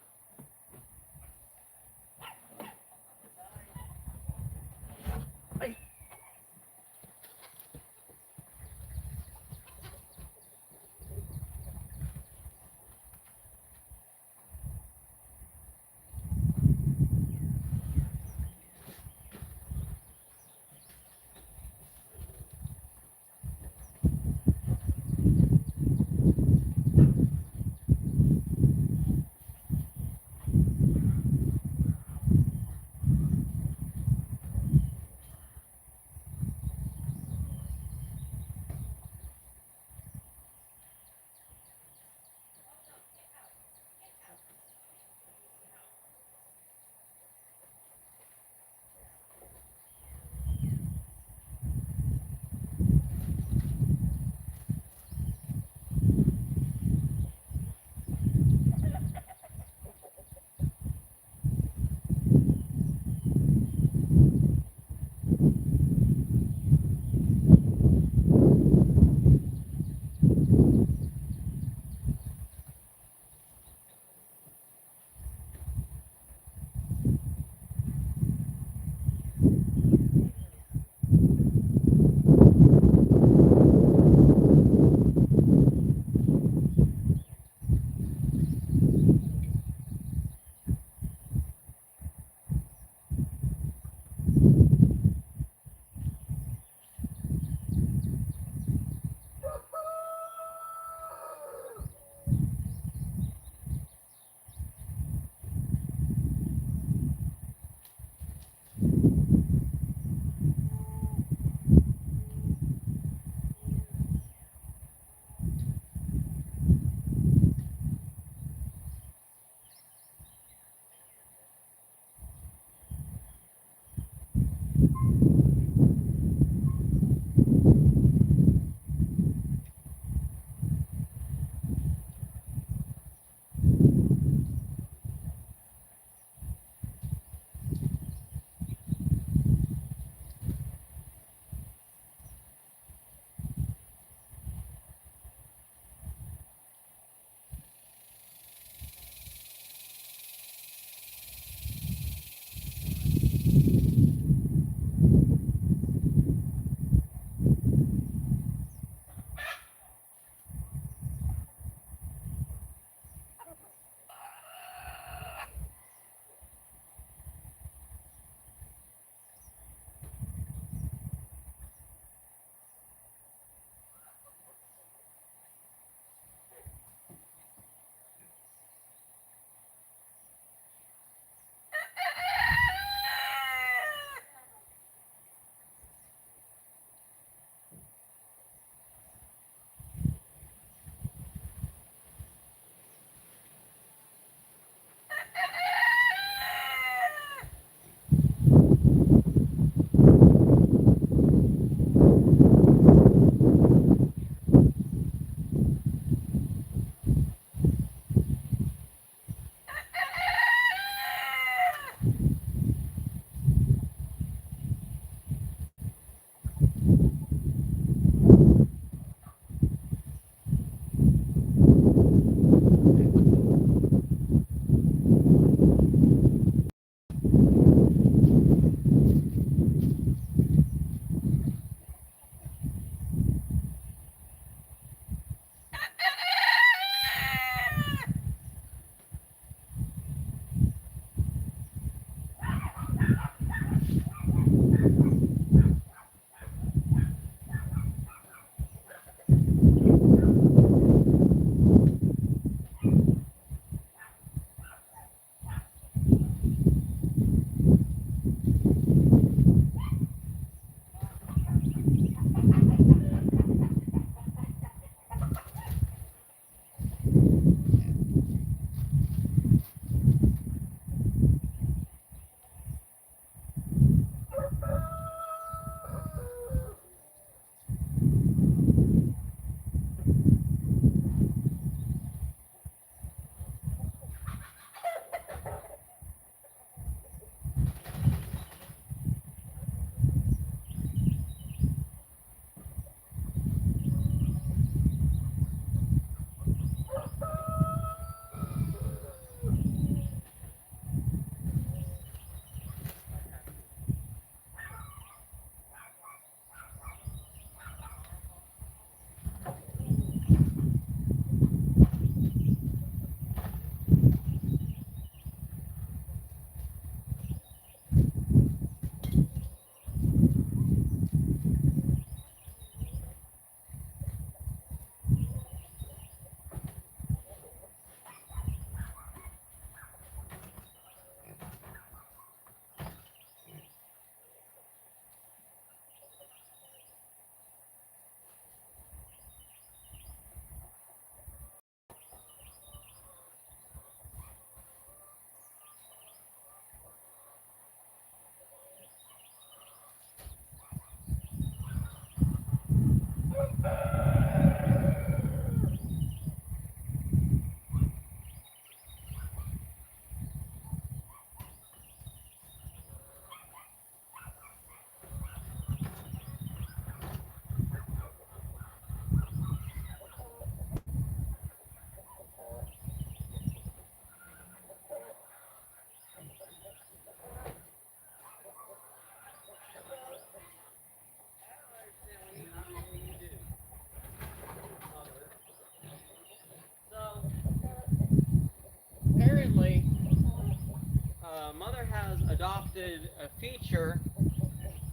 mother has adopted a feature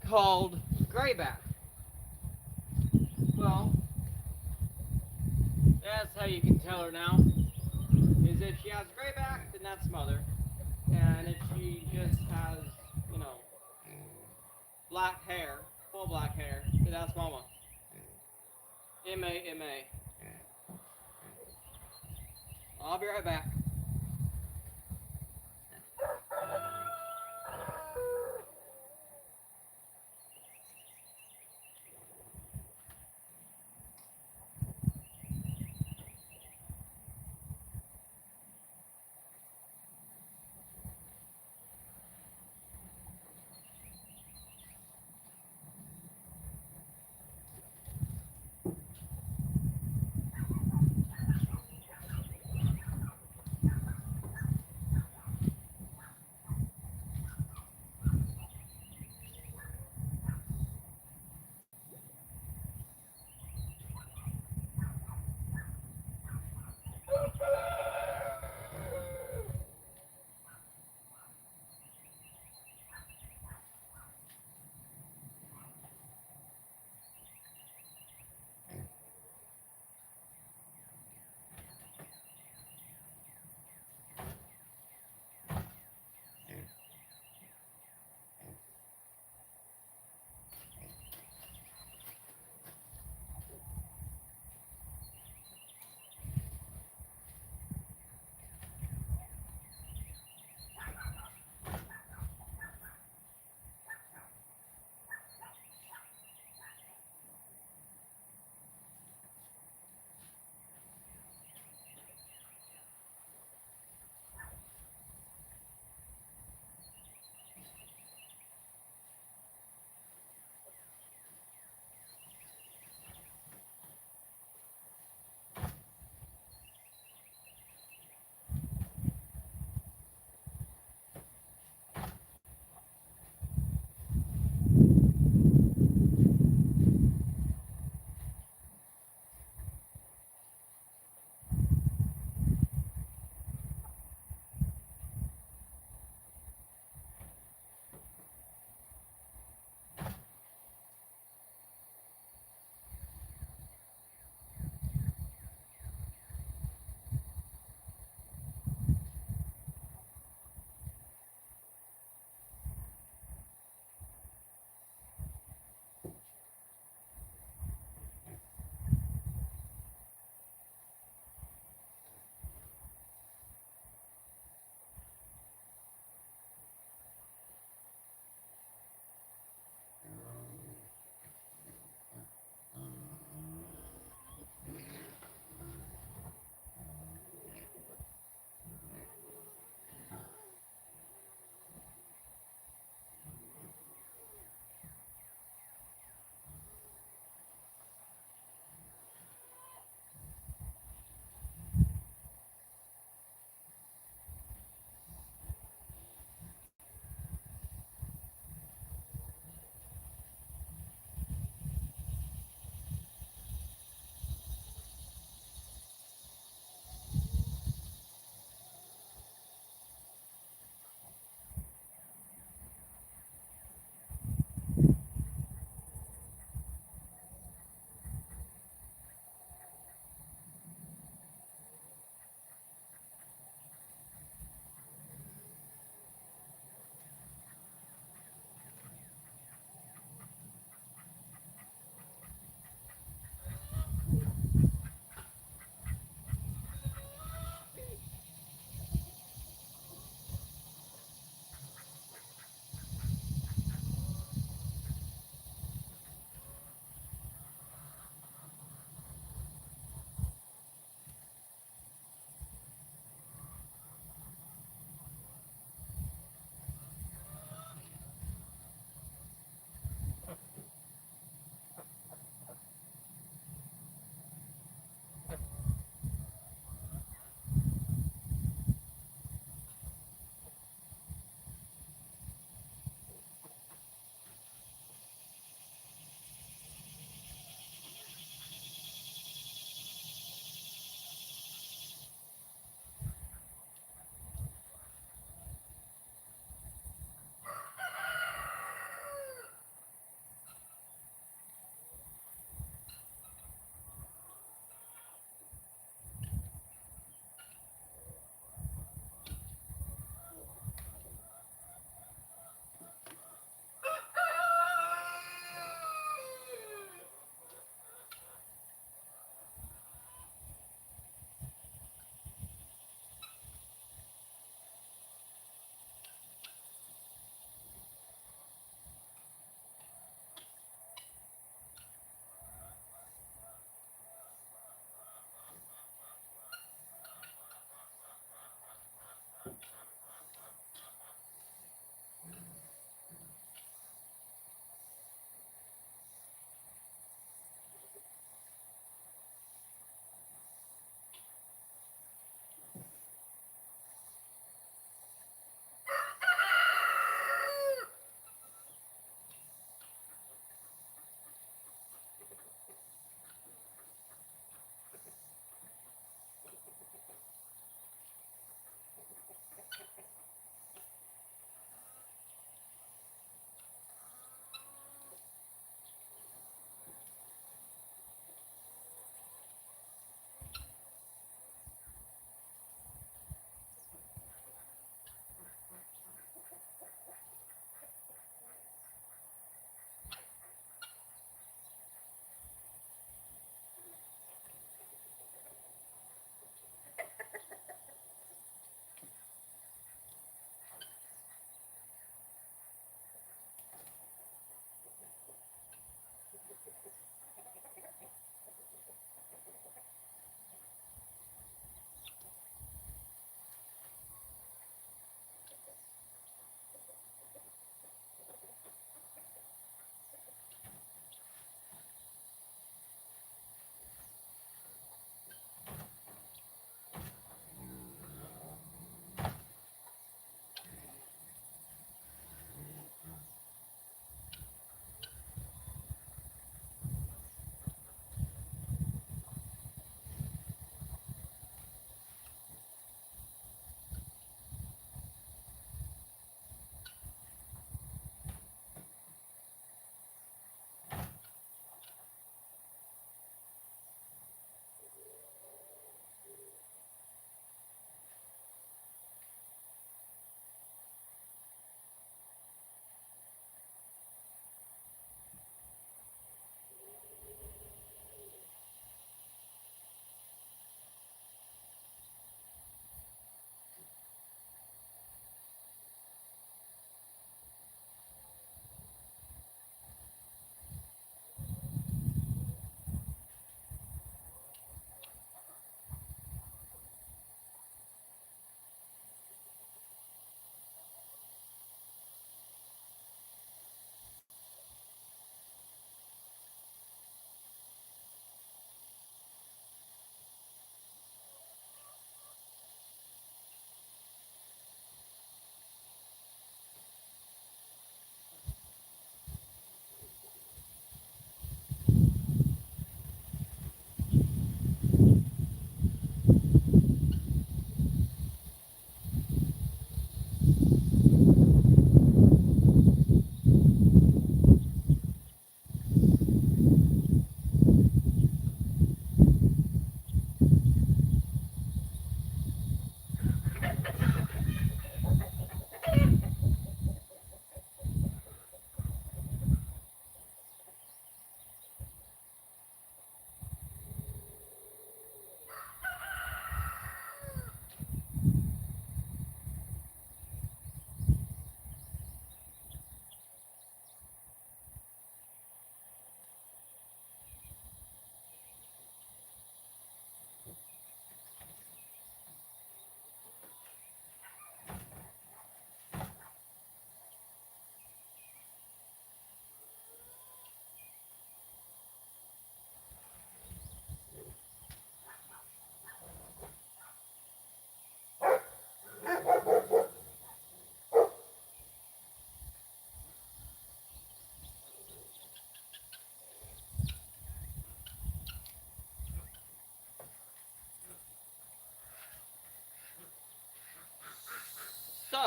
called grayback. Well, that's how you can tell her now. Is if she has grayback, then that's mother. And if she just has, you know, black hair, full black hair, then that's mama. M-A-M-A. I'll be right back.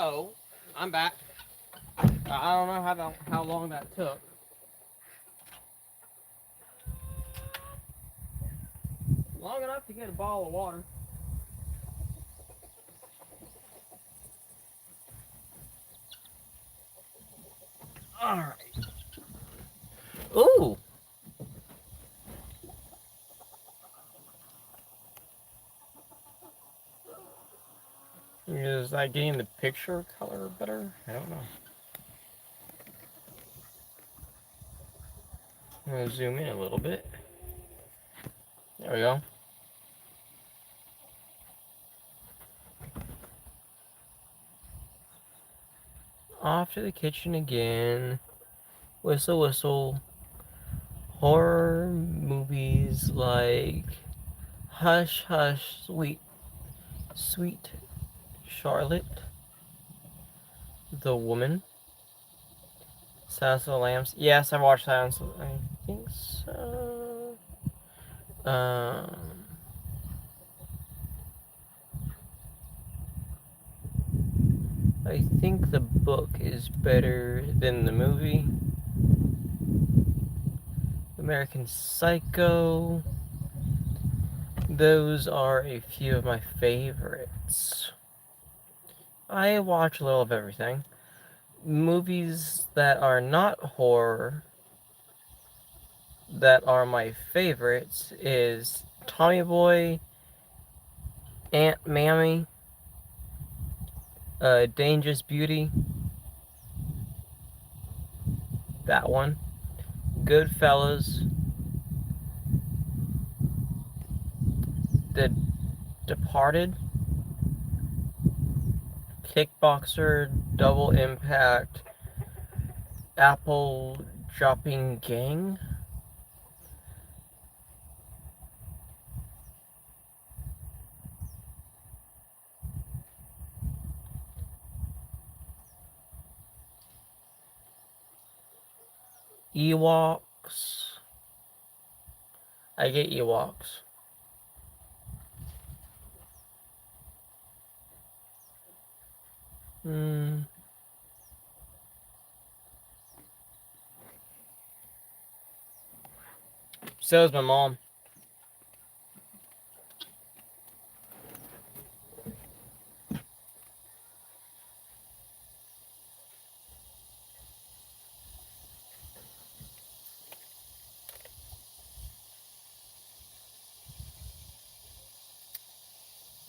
So, I'm back. I don't know how long that took. Long enough to get a bottle of water. Alright. Ooh! Is that getting the picture color better? I don't know. I'm going to zoom in a little bit. There we go. Off to the kitchen again. Whistle, whistle. Horror movies like Hush, Hush, Sweet Charlotte, The Woman, Silence of the Lambs. Yes, I watched Silence of the Lambs. I think so. I think the book is better than the movie. American Psycho. Those are a few of my favorites. I watch a little of everything. Movies that are not horror that are my favorites is Tommy Boy, Aunt Mammy, Dangerous Beauty, that one, Goodfellas, The Departed, Kickboxer, Double Impact, Apple Dropping Gang. Ewoks. I get Ewoks. So is my mom.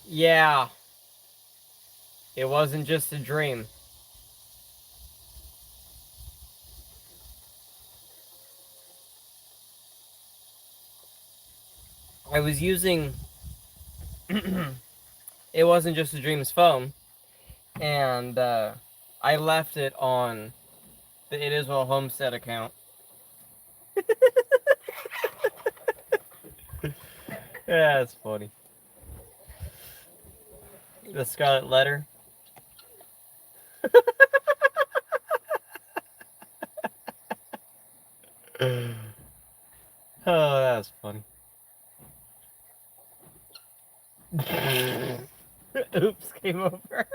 Yeah. It wasn't just a dream. I was using It Wasn't Just a Dream's phone, and I left it on the It Is Well Homestead account. Yeah, that's funny. The Scarlet Letter. Oh, that's funny. Oops, came over.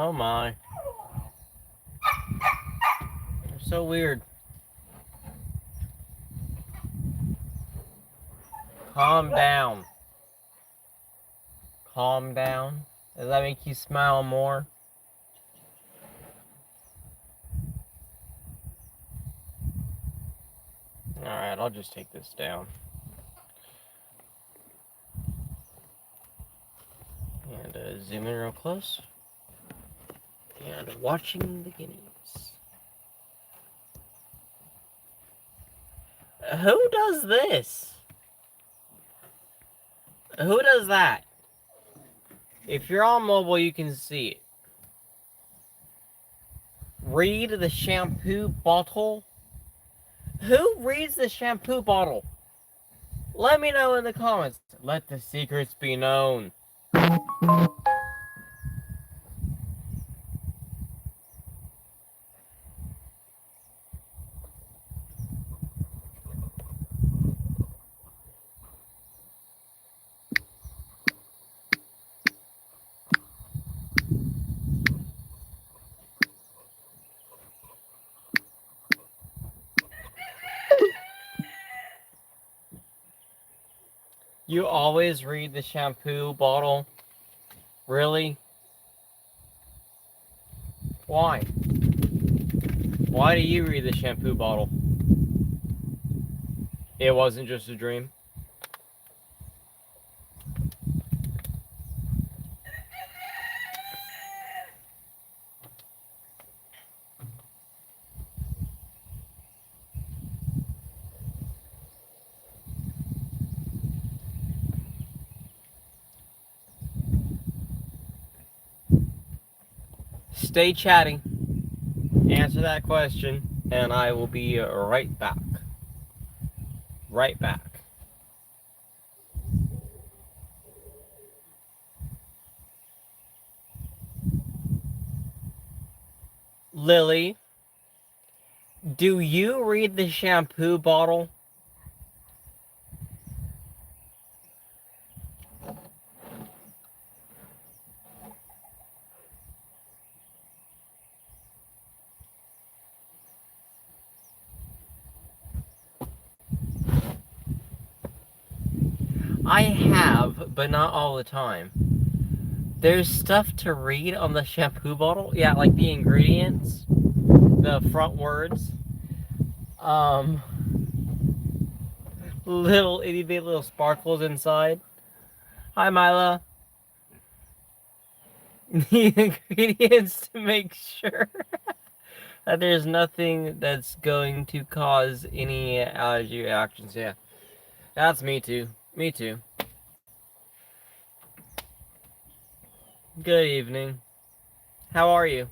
Oh my. They're so weird. Calm down. Calm down. Does that make you smile more? Alright, I'll just take this down. And zoom in real close. And watching the guineas. Who does this? Who does that? If you're on mobile, you can see it. Read the shampoo bottle. Who reads the shampoo bottle? Let me know in the comments. Let the secrets be known. You always read the shampoo bottle? Really? Why? Why do you read the shampoo bottle? It wasn't just a dream? Stay chatting. Answer that question, and I will be right back. Right back. Lily, do you read the shampoo bottle? I have, but not all the time. There's stuff to read on the shampoo bottle. Yeah, like the ingredients, the front words. Little itty bitty little sparkles inside. Hi, Mila. The ingredients to make sure that there's nothing that's going to cause any allergy reactions. Yeah, that's me too. Me too. Good evening. How are you?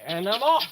And I'm off.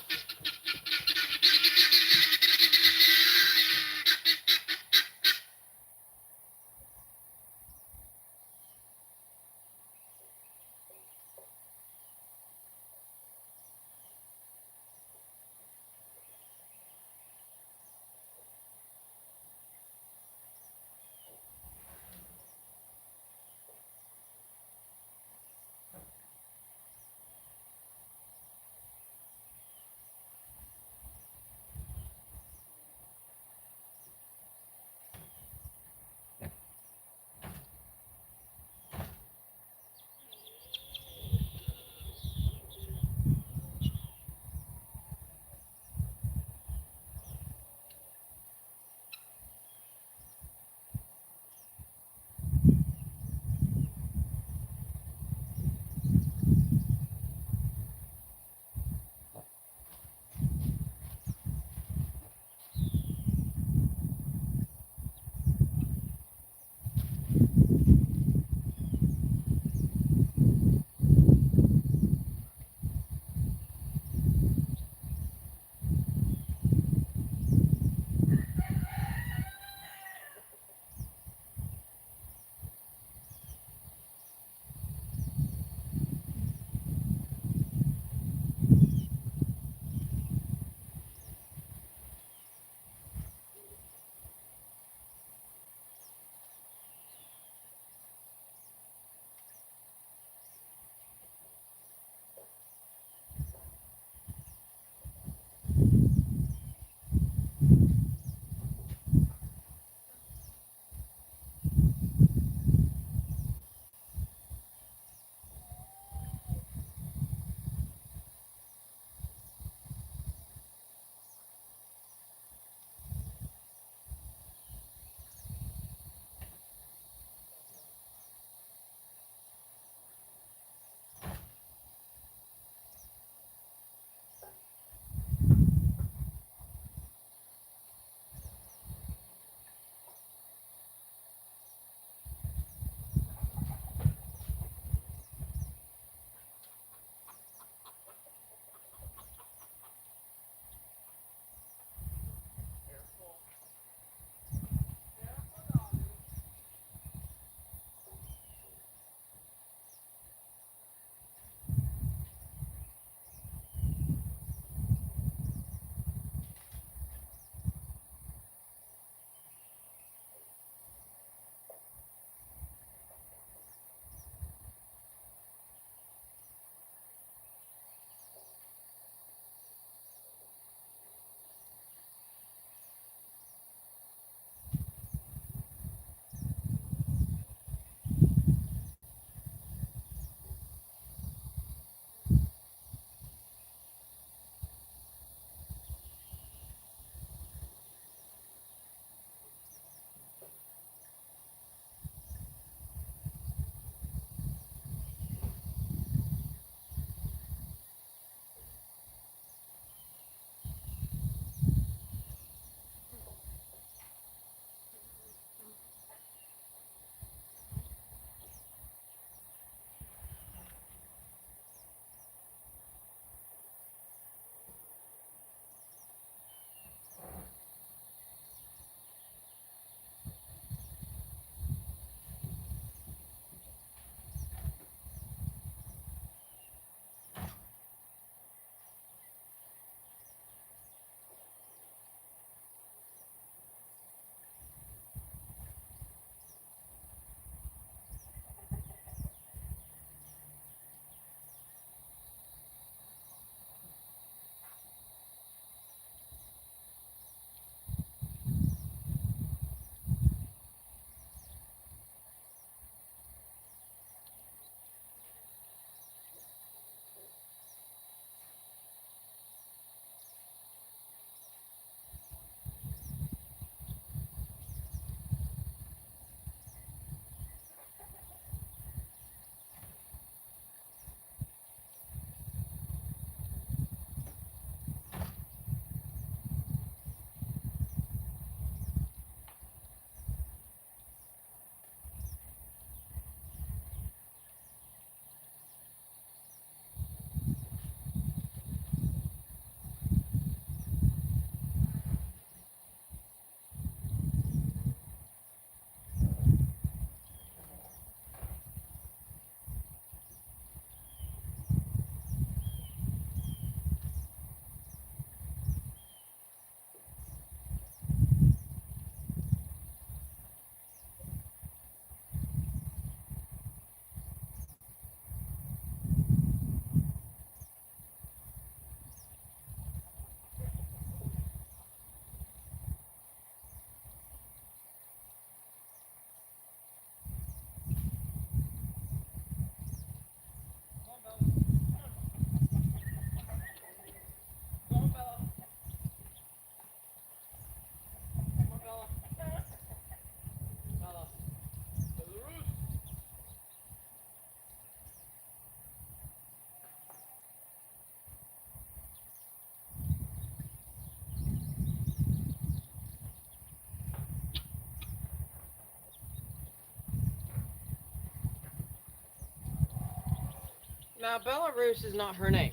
Now, Belarus is not her name,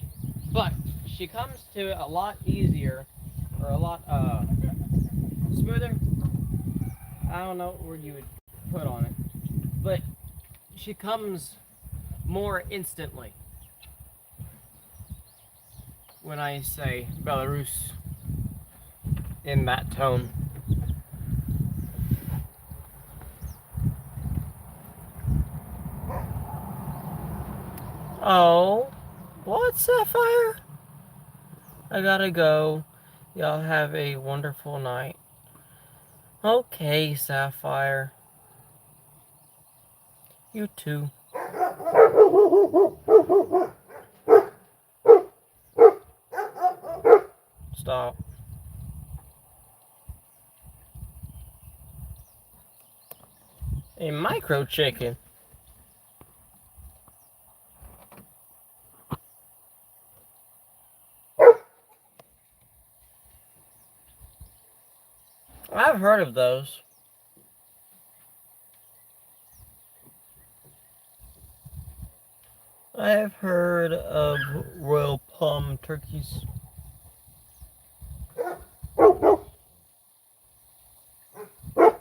but she comes to it a lot easier, or a lot smoother. I don't know what word you would put on it, but she comes more instantly when I say Belarus in that tone. Oh, what, Sapphire? I gotta go. Y'all have a wonderful night. Okay, Sapphire. You too. Stop. A micro chicken. I've heard of those. I've heard of royal plum turkeys. Let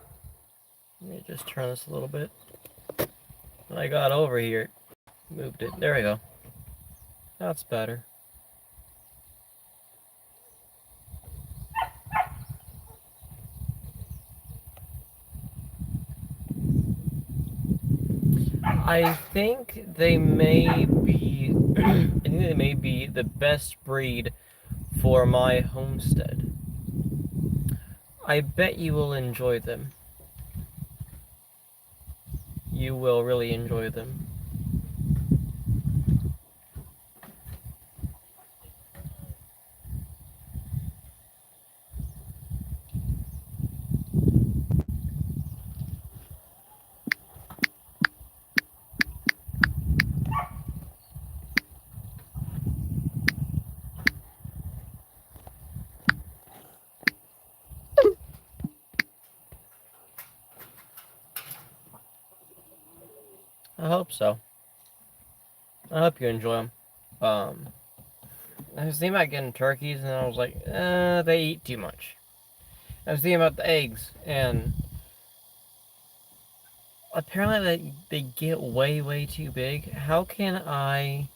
me just turn this a little bit. When I got over here, moved it. There we go. That's better. I think they may be I think they may be the best breed for my homestead. I bet you will enjoy them. You will really enjoy them. I hope so. I hope you enjoy them. I was thinking about getting turkeys, and I was like, they eat too much. I was thinking about the eggs, and apparently they get way, way too big. How can I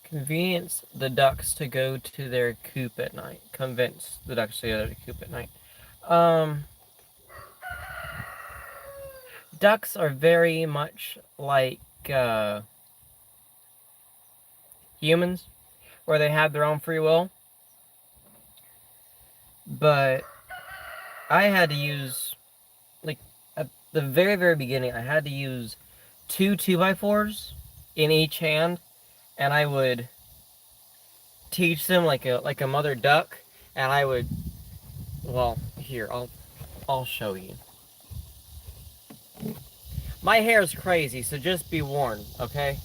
convenience the ducks to go to their coop at night? Convince the ducks to go to their coop at night. Ducks are very much like humans, where they have their own free will. But I had to use, like, at the very, very beginning, I had to use 2 2x4s in each hand, and I would teach them like a mother duck, and I would, well, here, I'll show you. My hair is crazy, so just be warned, okay?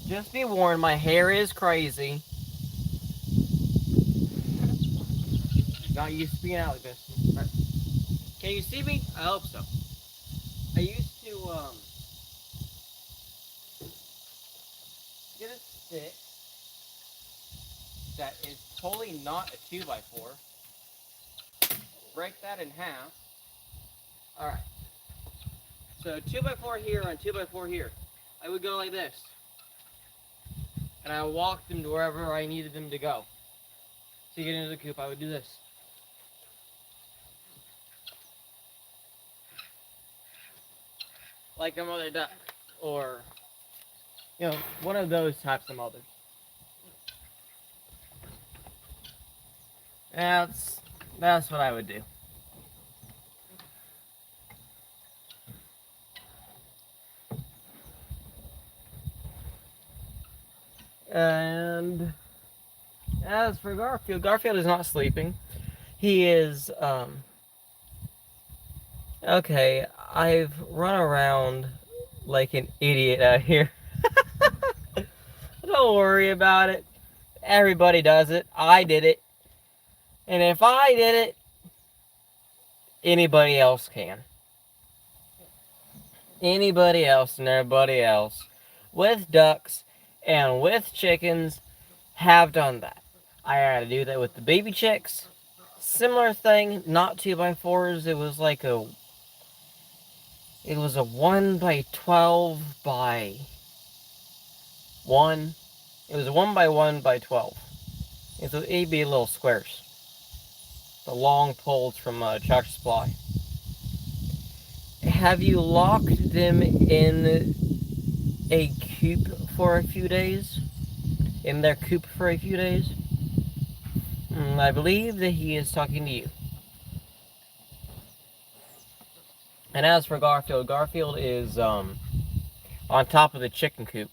Just be warned, my hair is crazy. Not used to being out like this. Right. Can you see me? I hope so. I used to get a stick that is totally not a 2x4. Break that in half. Alright. So 2x4 here and 2x4 here. I would go like this. And I would walk them to wherever I needed them to go. To get into the coop, I would do this. Like a mother duck, or, you know, one of those types of mothers. That's what I would do. And as for Garfield is not sleeping. He is, okay, I've run around like an idiot out here. Don't worry about it. Everybody does it. I did it. And if I did it, Anybody else can. Anybody else and everybody else with ducks and with chickens have done that. I had to do that with the baby chicks. Similar thing, not 2x4s. It was a 1x12 by 1. It was a 1x1 by 12. It'd be little squares. The long poles from Tractor Supply. Have you locked them in a coop for a few days? In their coop for a few days? I believe that he is talking to you. And as for Garfield is on top of the chicken coop.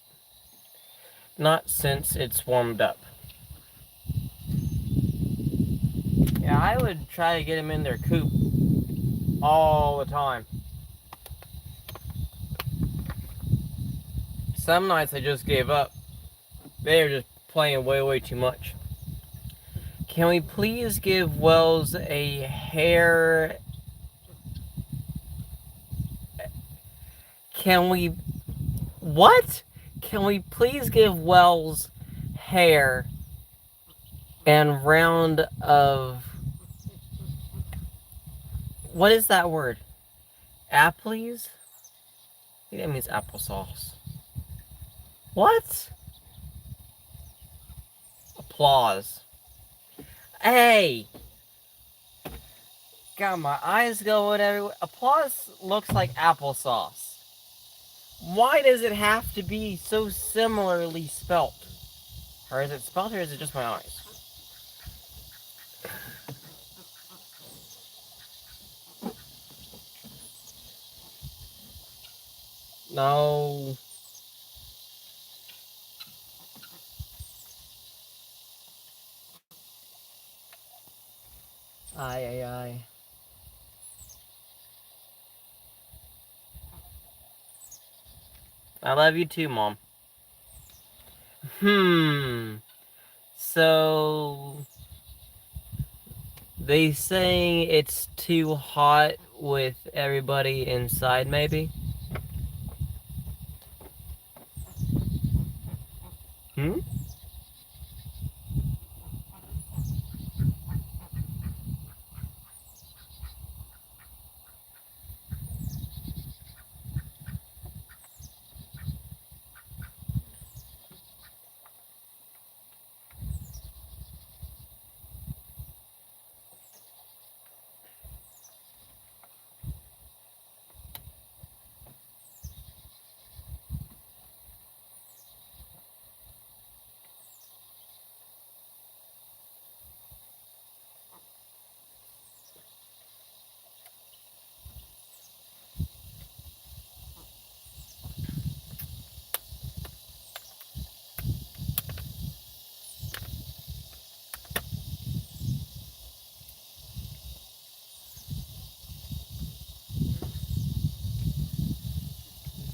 Not since it's warmed up. Yeah, I would try to get him in their coop all the time. Some nights I just gave up. They are just playing way too much. Can we please give Wells a hair? What? Can we please give Wells hair and round of... What is that word? Apples? I think that means applesauce. What? Applause. Hey! God, my eyes going everywhere. Applause looks like applesauce. Why does it have to be so similarly spelt? Or is it spelt, or is it just my eyes? No. Aye. I love you too, Mom. So... They saying it's too hot with everybody inside, maybe?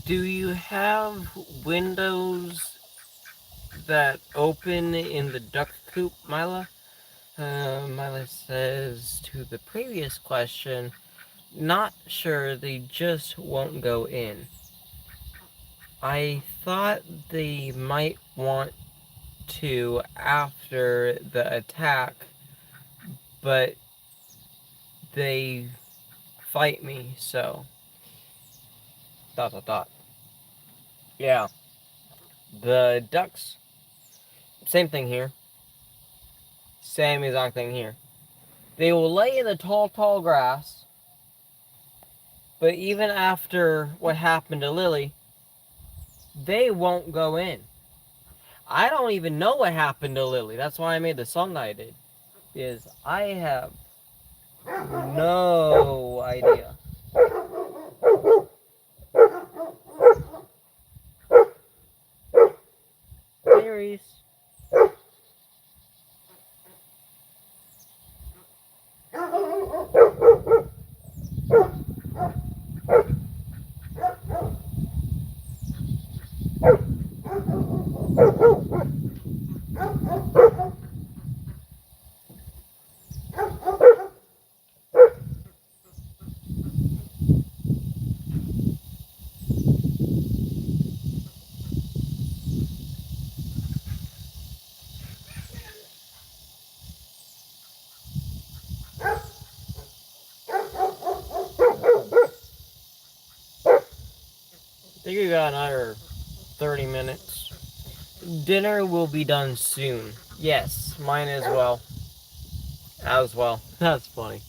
Do you have windows that open in the duck coop, Mila? Mila says to the previous question, not sure, they just won't go in. I thought they might want to after the attack, but they fight me, so... ... Yeah. The ducks, same thing here. Same exact thing here. They will lay in the tall grass, but even after what happened to Lily, they won't go in. I don't even know what happened to Lily. That's why I made the song that I did. Because I have no idea. Hey, Reese. think we got another 30 minutes. Dinner will be done soon. Yes, mine as well. As well. That's funny.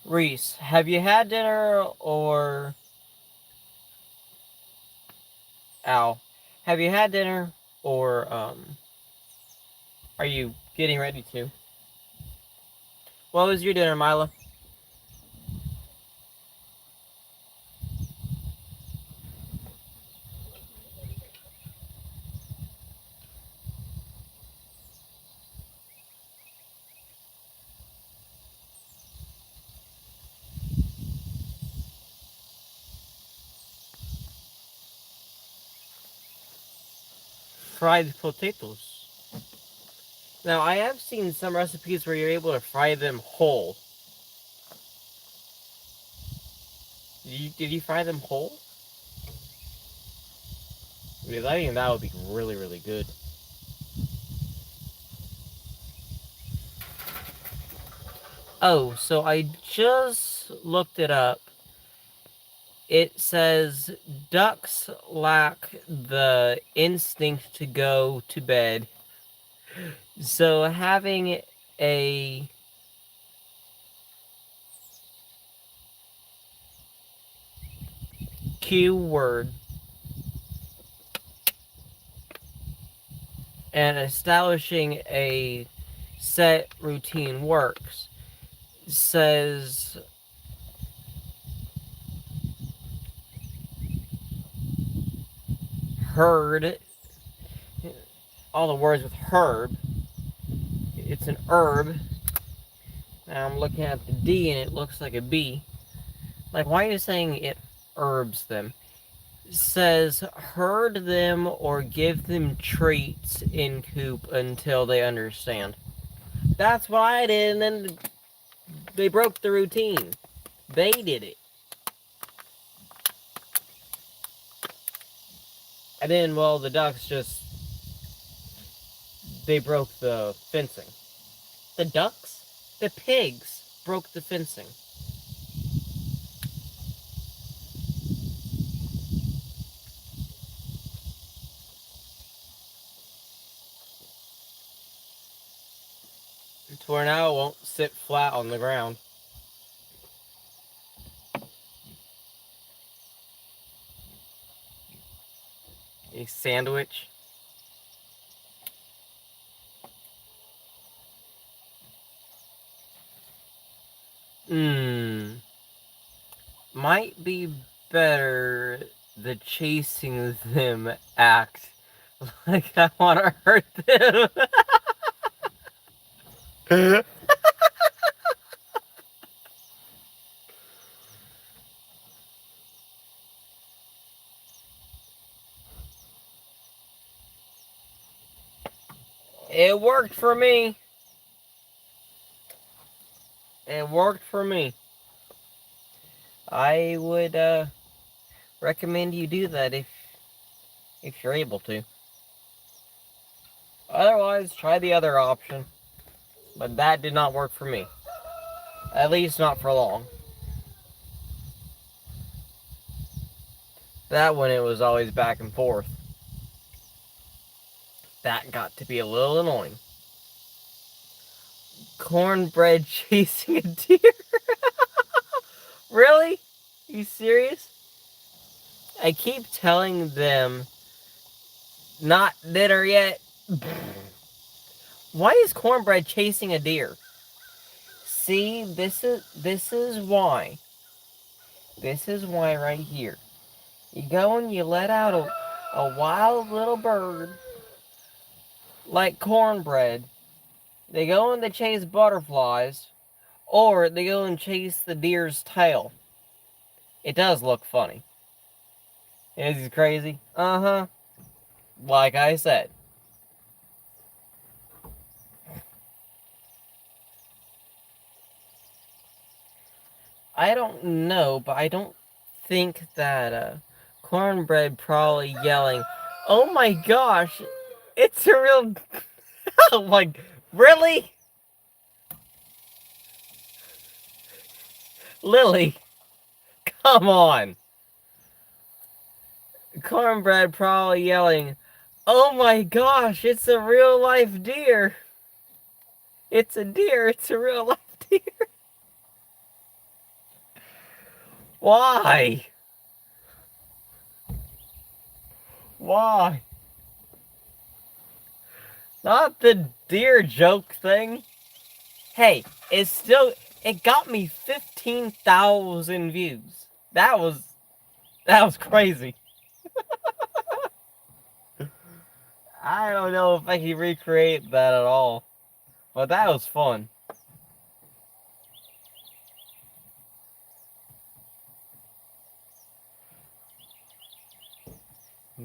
Reese, have you had dinner or... Al, have you had dinner or, are you getting ready to? What was your dinner, Mila? Fried potatoes. Now, I have seen some recipes where you're able to fry them whole. Did you fry them whole? Because I think that would be really, really good. Oh, so I just looked it up. It says ducks lack the instinct to go to bed. So having a cue word and establishing a set routine works. Says herd, all the words with herb. It's an herb. Now I'm looking at the D and it looks like a B. Like, why are you saying it herbs them? It says herd them or give them treats in coop until they understand. That's what I did, and then they broke the routine. They did it. And then, well, the ducks just... They broke the fencing. The ducks? The pigs broke the fencing. To where now it won't sit flat on the ground. A sandwich. Might be better the chasing them act. Like I want to hurt them. It worked for me. It worked for me. I would recommend you do that if you're able to. Otherwise, try the other option. But that did not work for me. At least not for long. That one, it was always back and forth. That got to be a little annoying. Cornbread chasing a deer? Really? You serious? I keep telling them, not dinner yet. Why is cornbread chasing a deer? See, this is why. This is why right here. You go and you let out a wild little bird like cornbread. They go and they chase butterflies, or they go and chase the deer's tail. It does look funny. Is it crazy? Uh-huh. Like I said. I don't know, but I don't think that cornbread probably yelling, "Oh my gosh, it's a real..." Like, really? Lily, come on. Cornbread probably yelling, "Oh my gosh, it's a real life deer. It's a deer, it's a real life deer." Why? Why? Not the deer joke thing. Hey, it got me 15,000 views. That was crazy. I don't know if I can recreate that at all, but that was fun.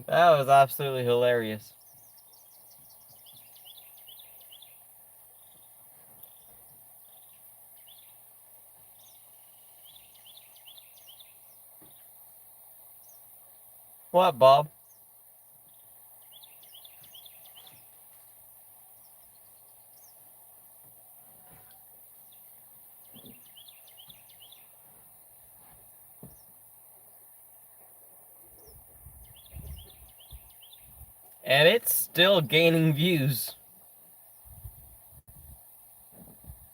That was absolutely hilarious. What, Bob? And it's still gaining views.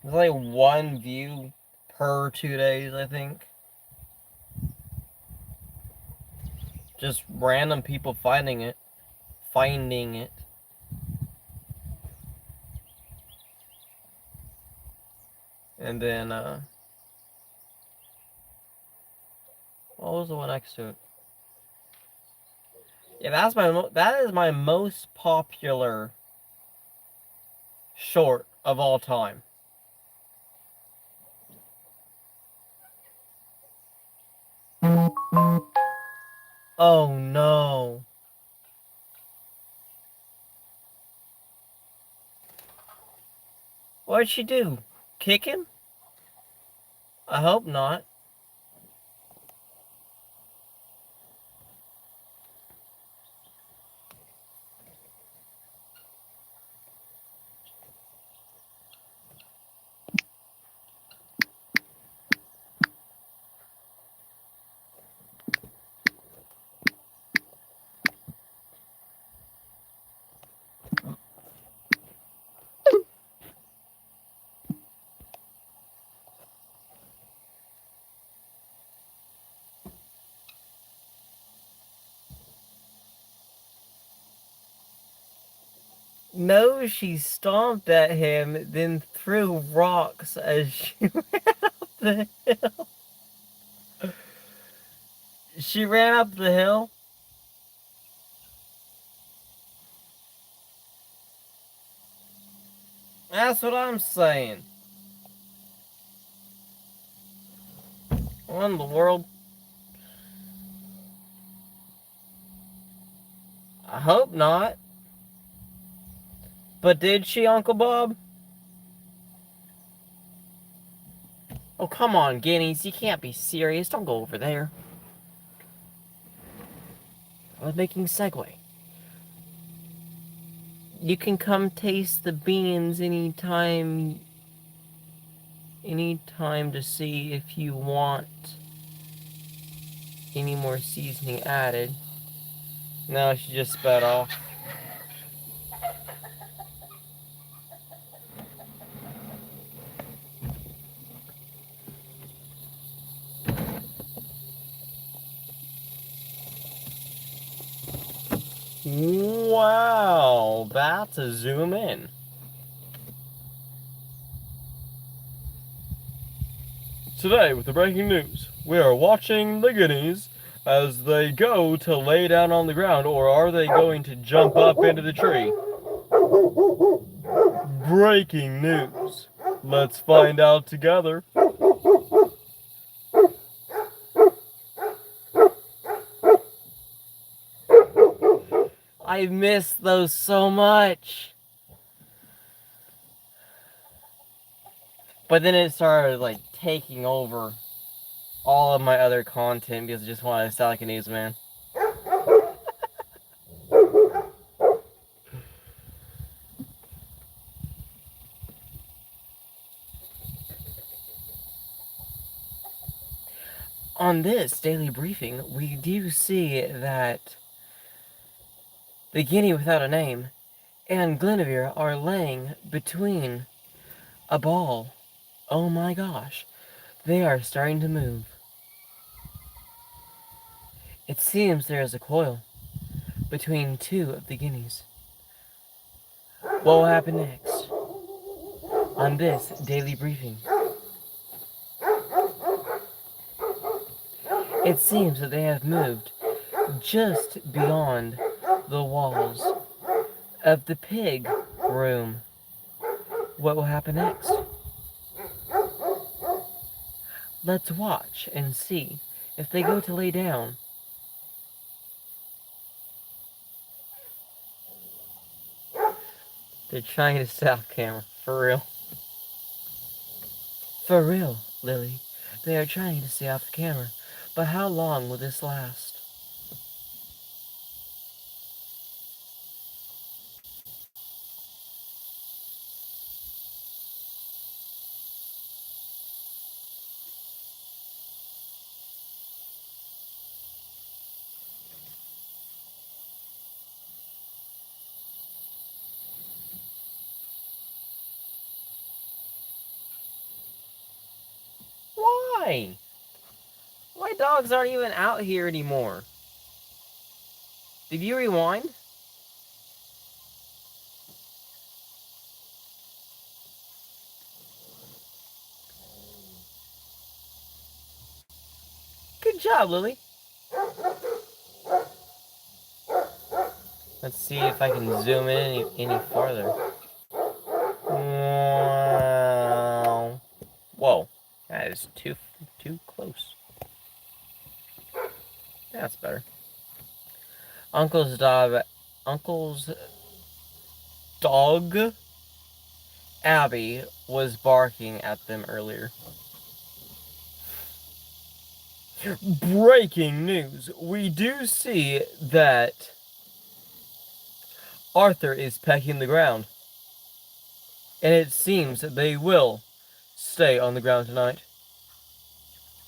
It's like 1 view per 2 days, I think. Just random people finding it. And then, what was the one next to it? Yeah, that is my most popular short of all time. Oh no. What'd she do? Kick him? I hope not. No, she stomped at him, then threw rocks as she ran up the hill. She ran up the hill? That's what I'm saying. What in the world? I hope not. But did she, Uncle Bob? Oh, come on, Guineas. You can't be serious. Don't go over there. I was making segue. You can come taste the beans anytime to see if you want any more seasoning added. No, she just sped off. Wow, that's a zoom in. Today, with the breaking news, we are watching the guineas as they go to lay down on the ground, or are they going to jump up into the tree? Breaking news. Let's find out together. I miss those so much. But then it started like taking over all of my other content because I just wanted to sound like a newsman. On this daily briefing, we do see that the guinea without a name and Guinevere are laying between a ball. Oh my gosh, they are starting to move. It seems there is a coil between two of the guineas. What will happen next on this daily briefing? It seems that they have moved just beyond the walls of the pig room. What will happen next? Let's watch and see if they go to lay down. They're trying to stop camera, for real. For real, Lily. They are trying to stay off the camera. But how long will this last? Why? My dogs aren't even out here anymore. Did you rewind? Good job, Lily. Let's see if I can zoom in any farther. Wow. Whoa. That is too close. That's better. Uncle's dog, Abby, was barking at them earlier. Breaking news. We do see that Arthur is pecking the ground. And it seems that they will stay on the ground tonight.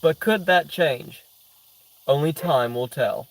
But could that change? Only time will tell.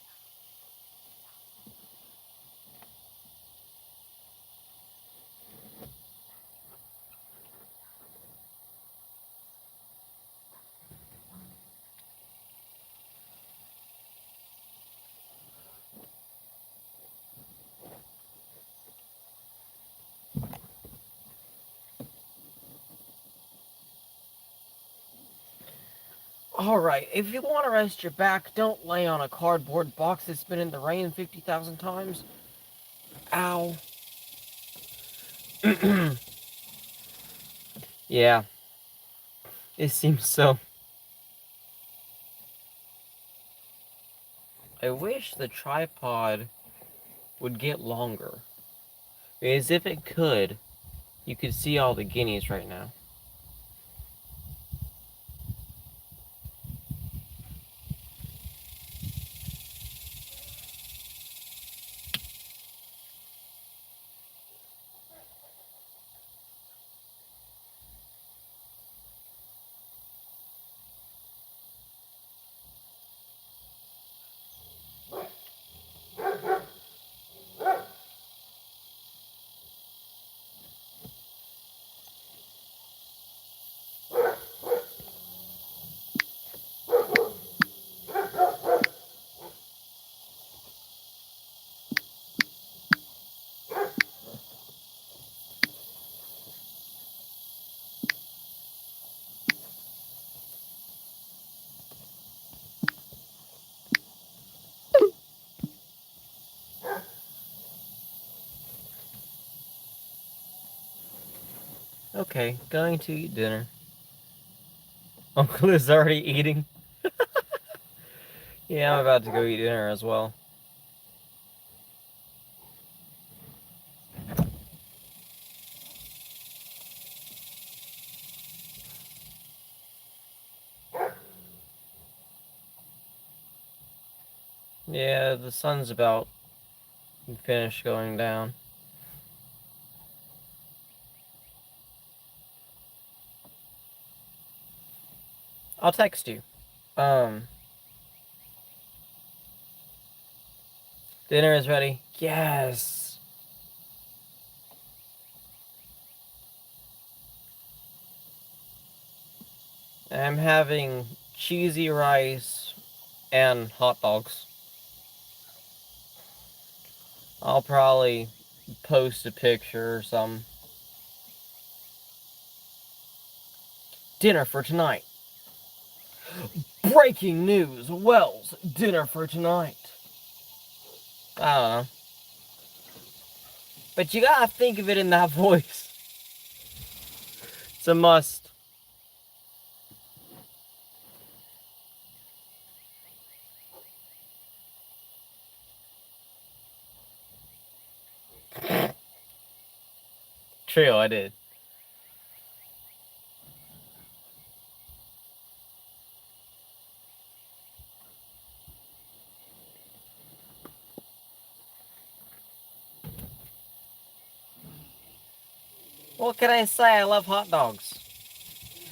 Alright, if you want to rest your back, don't lay on a cardboard box that's been in the rain 50,000 times. Ow. Yeah. It seems so. I wish the tripod would get longer. Because if it could, you could see all the guineas right now. Okay, going to eat dinner. Uncle is already eating. Yeah, I'm about to go eat dinner as well. Yeah, the sun's about finished going down. I'll text you. Dinner is ready. Yes. I'm having cheesy rice and hot dogs. I'll probably post a picture or something. Dinner for tonight. Breaking news. Wells, dinner for tonight. I don't know. But you gotta think of it in that voice. It's a must. True, I did. What can I say? I love hot dogs.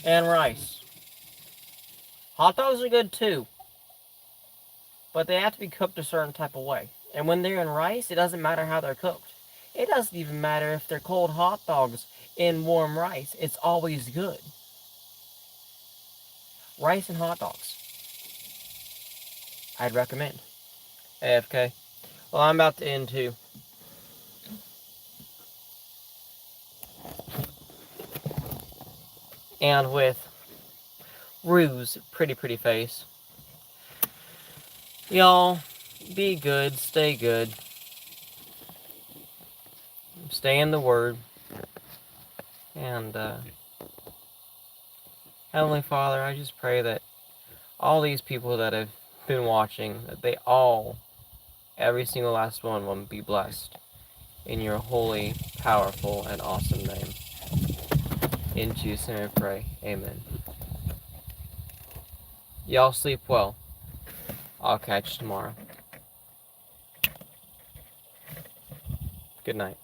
And rice. Hot dogs are good too. But they have to be cooked a certain type of way. And when they're in rice, it doesn't matter how they're cooked. It doesn't even matter if they're cold hot dogs in warm rice. It's always good. Rice and hot dogs. I'd recommend. AFK. Well, I'm about to end too. And with Rue's pretty face. Y'all, be good, stay good. Stay in the Word. And, Heavenly Father, I just pray that all these people that have been watching, that they all, every single last one of them, be blessed. In your holy, powerful, and awesome name. In Jesus' name I pray. Amen. Y'all sleep well. I'll catch you tomorrow. Good night.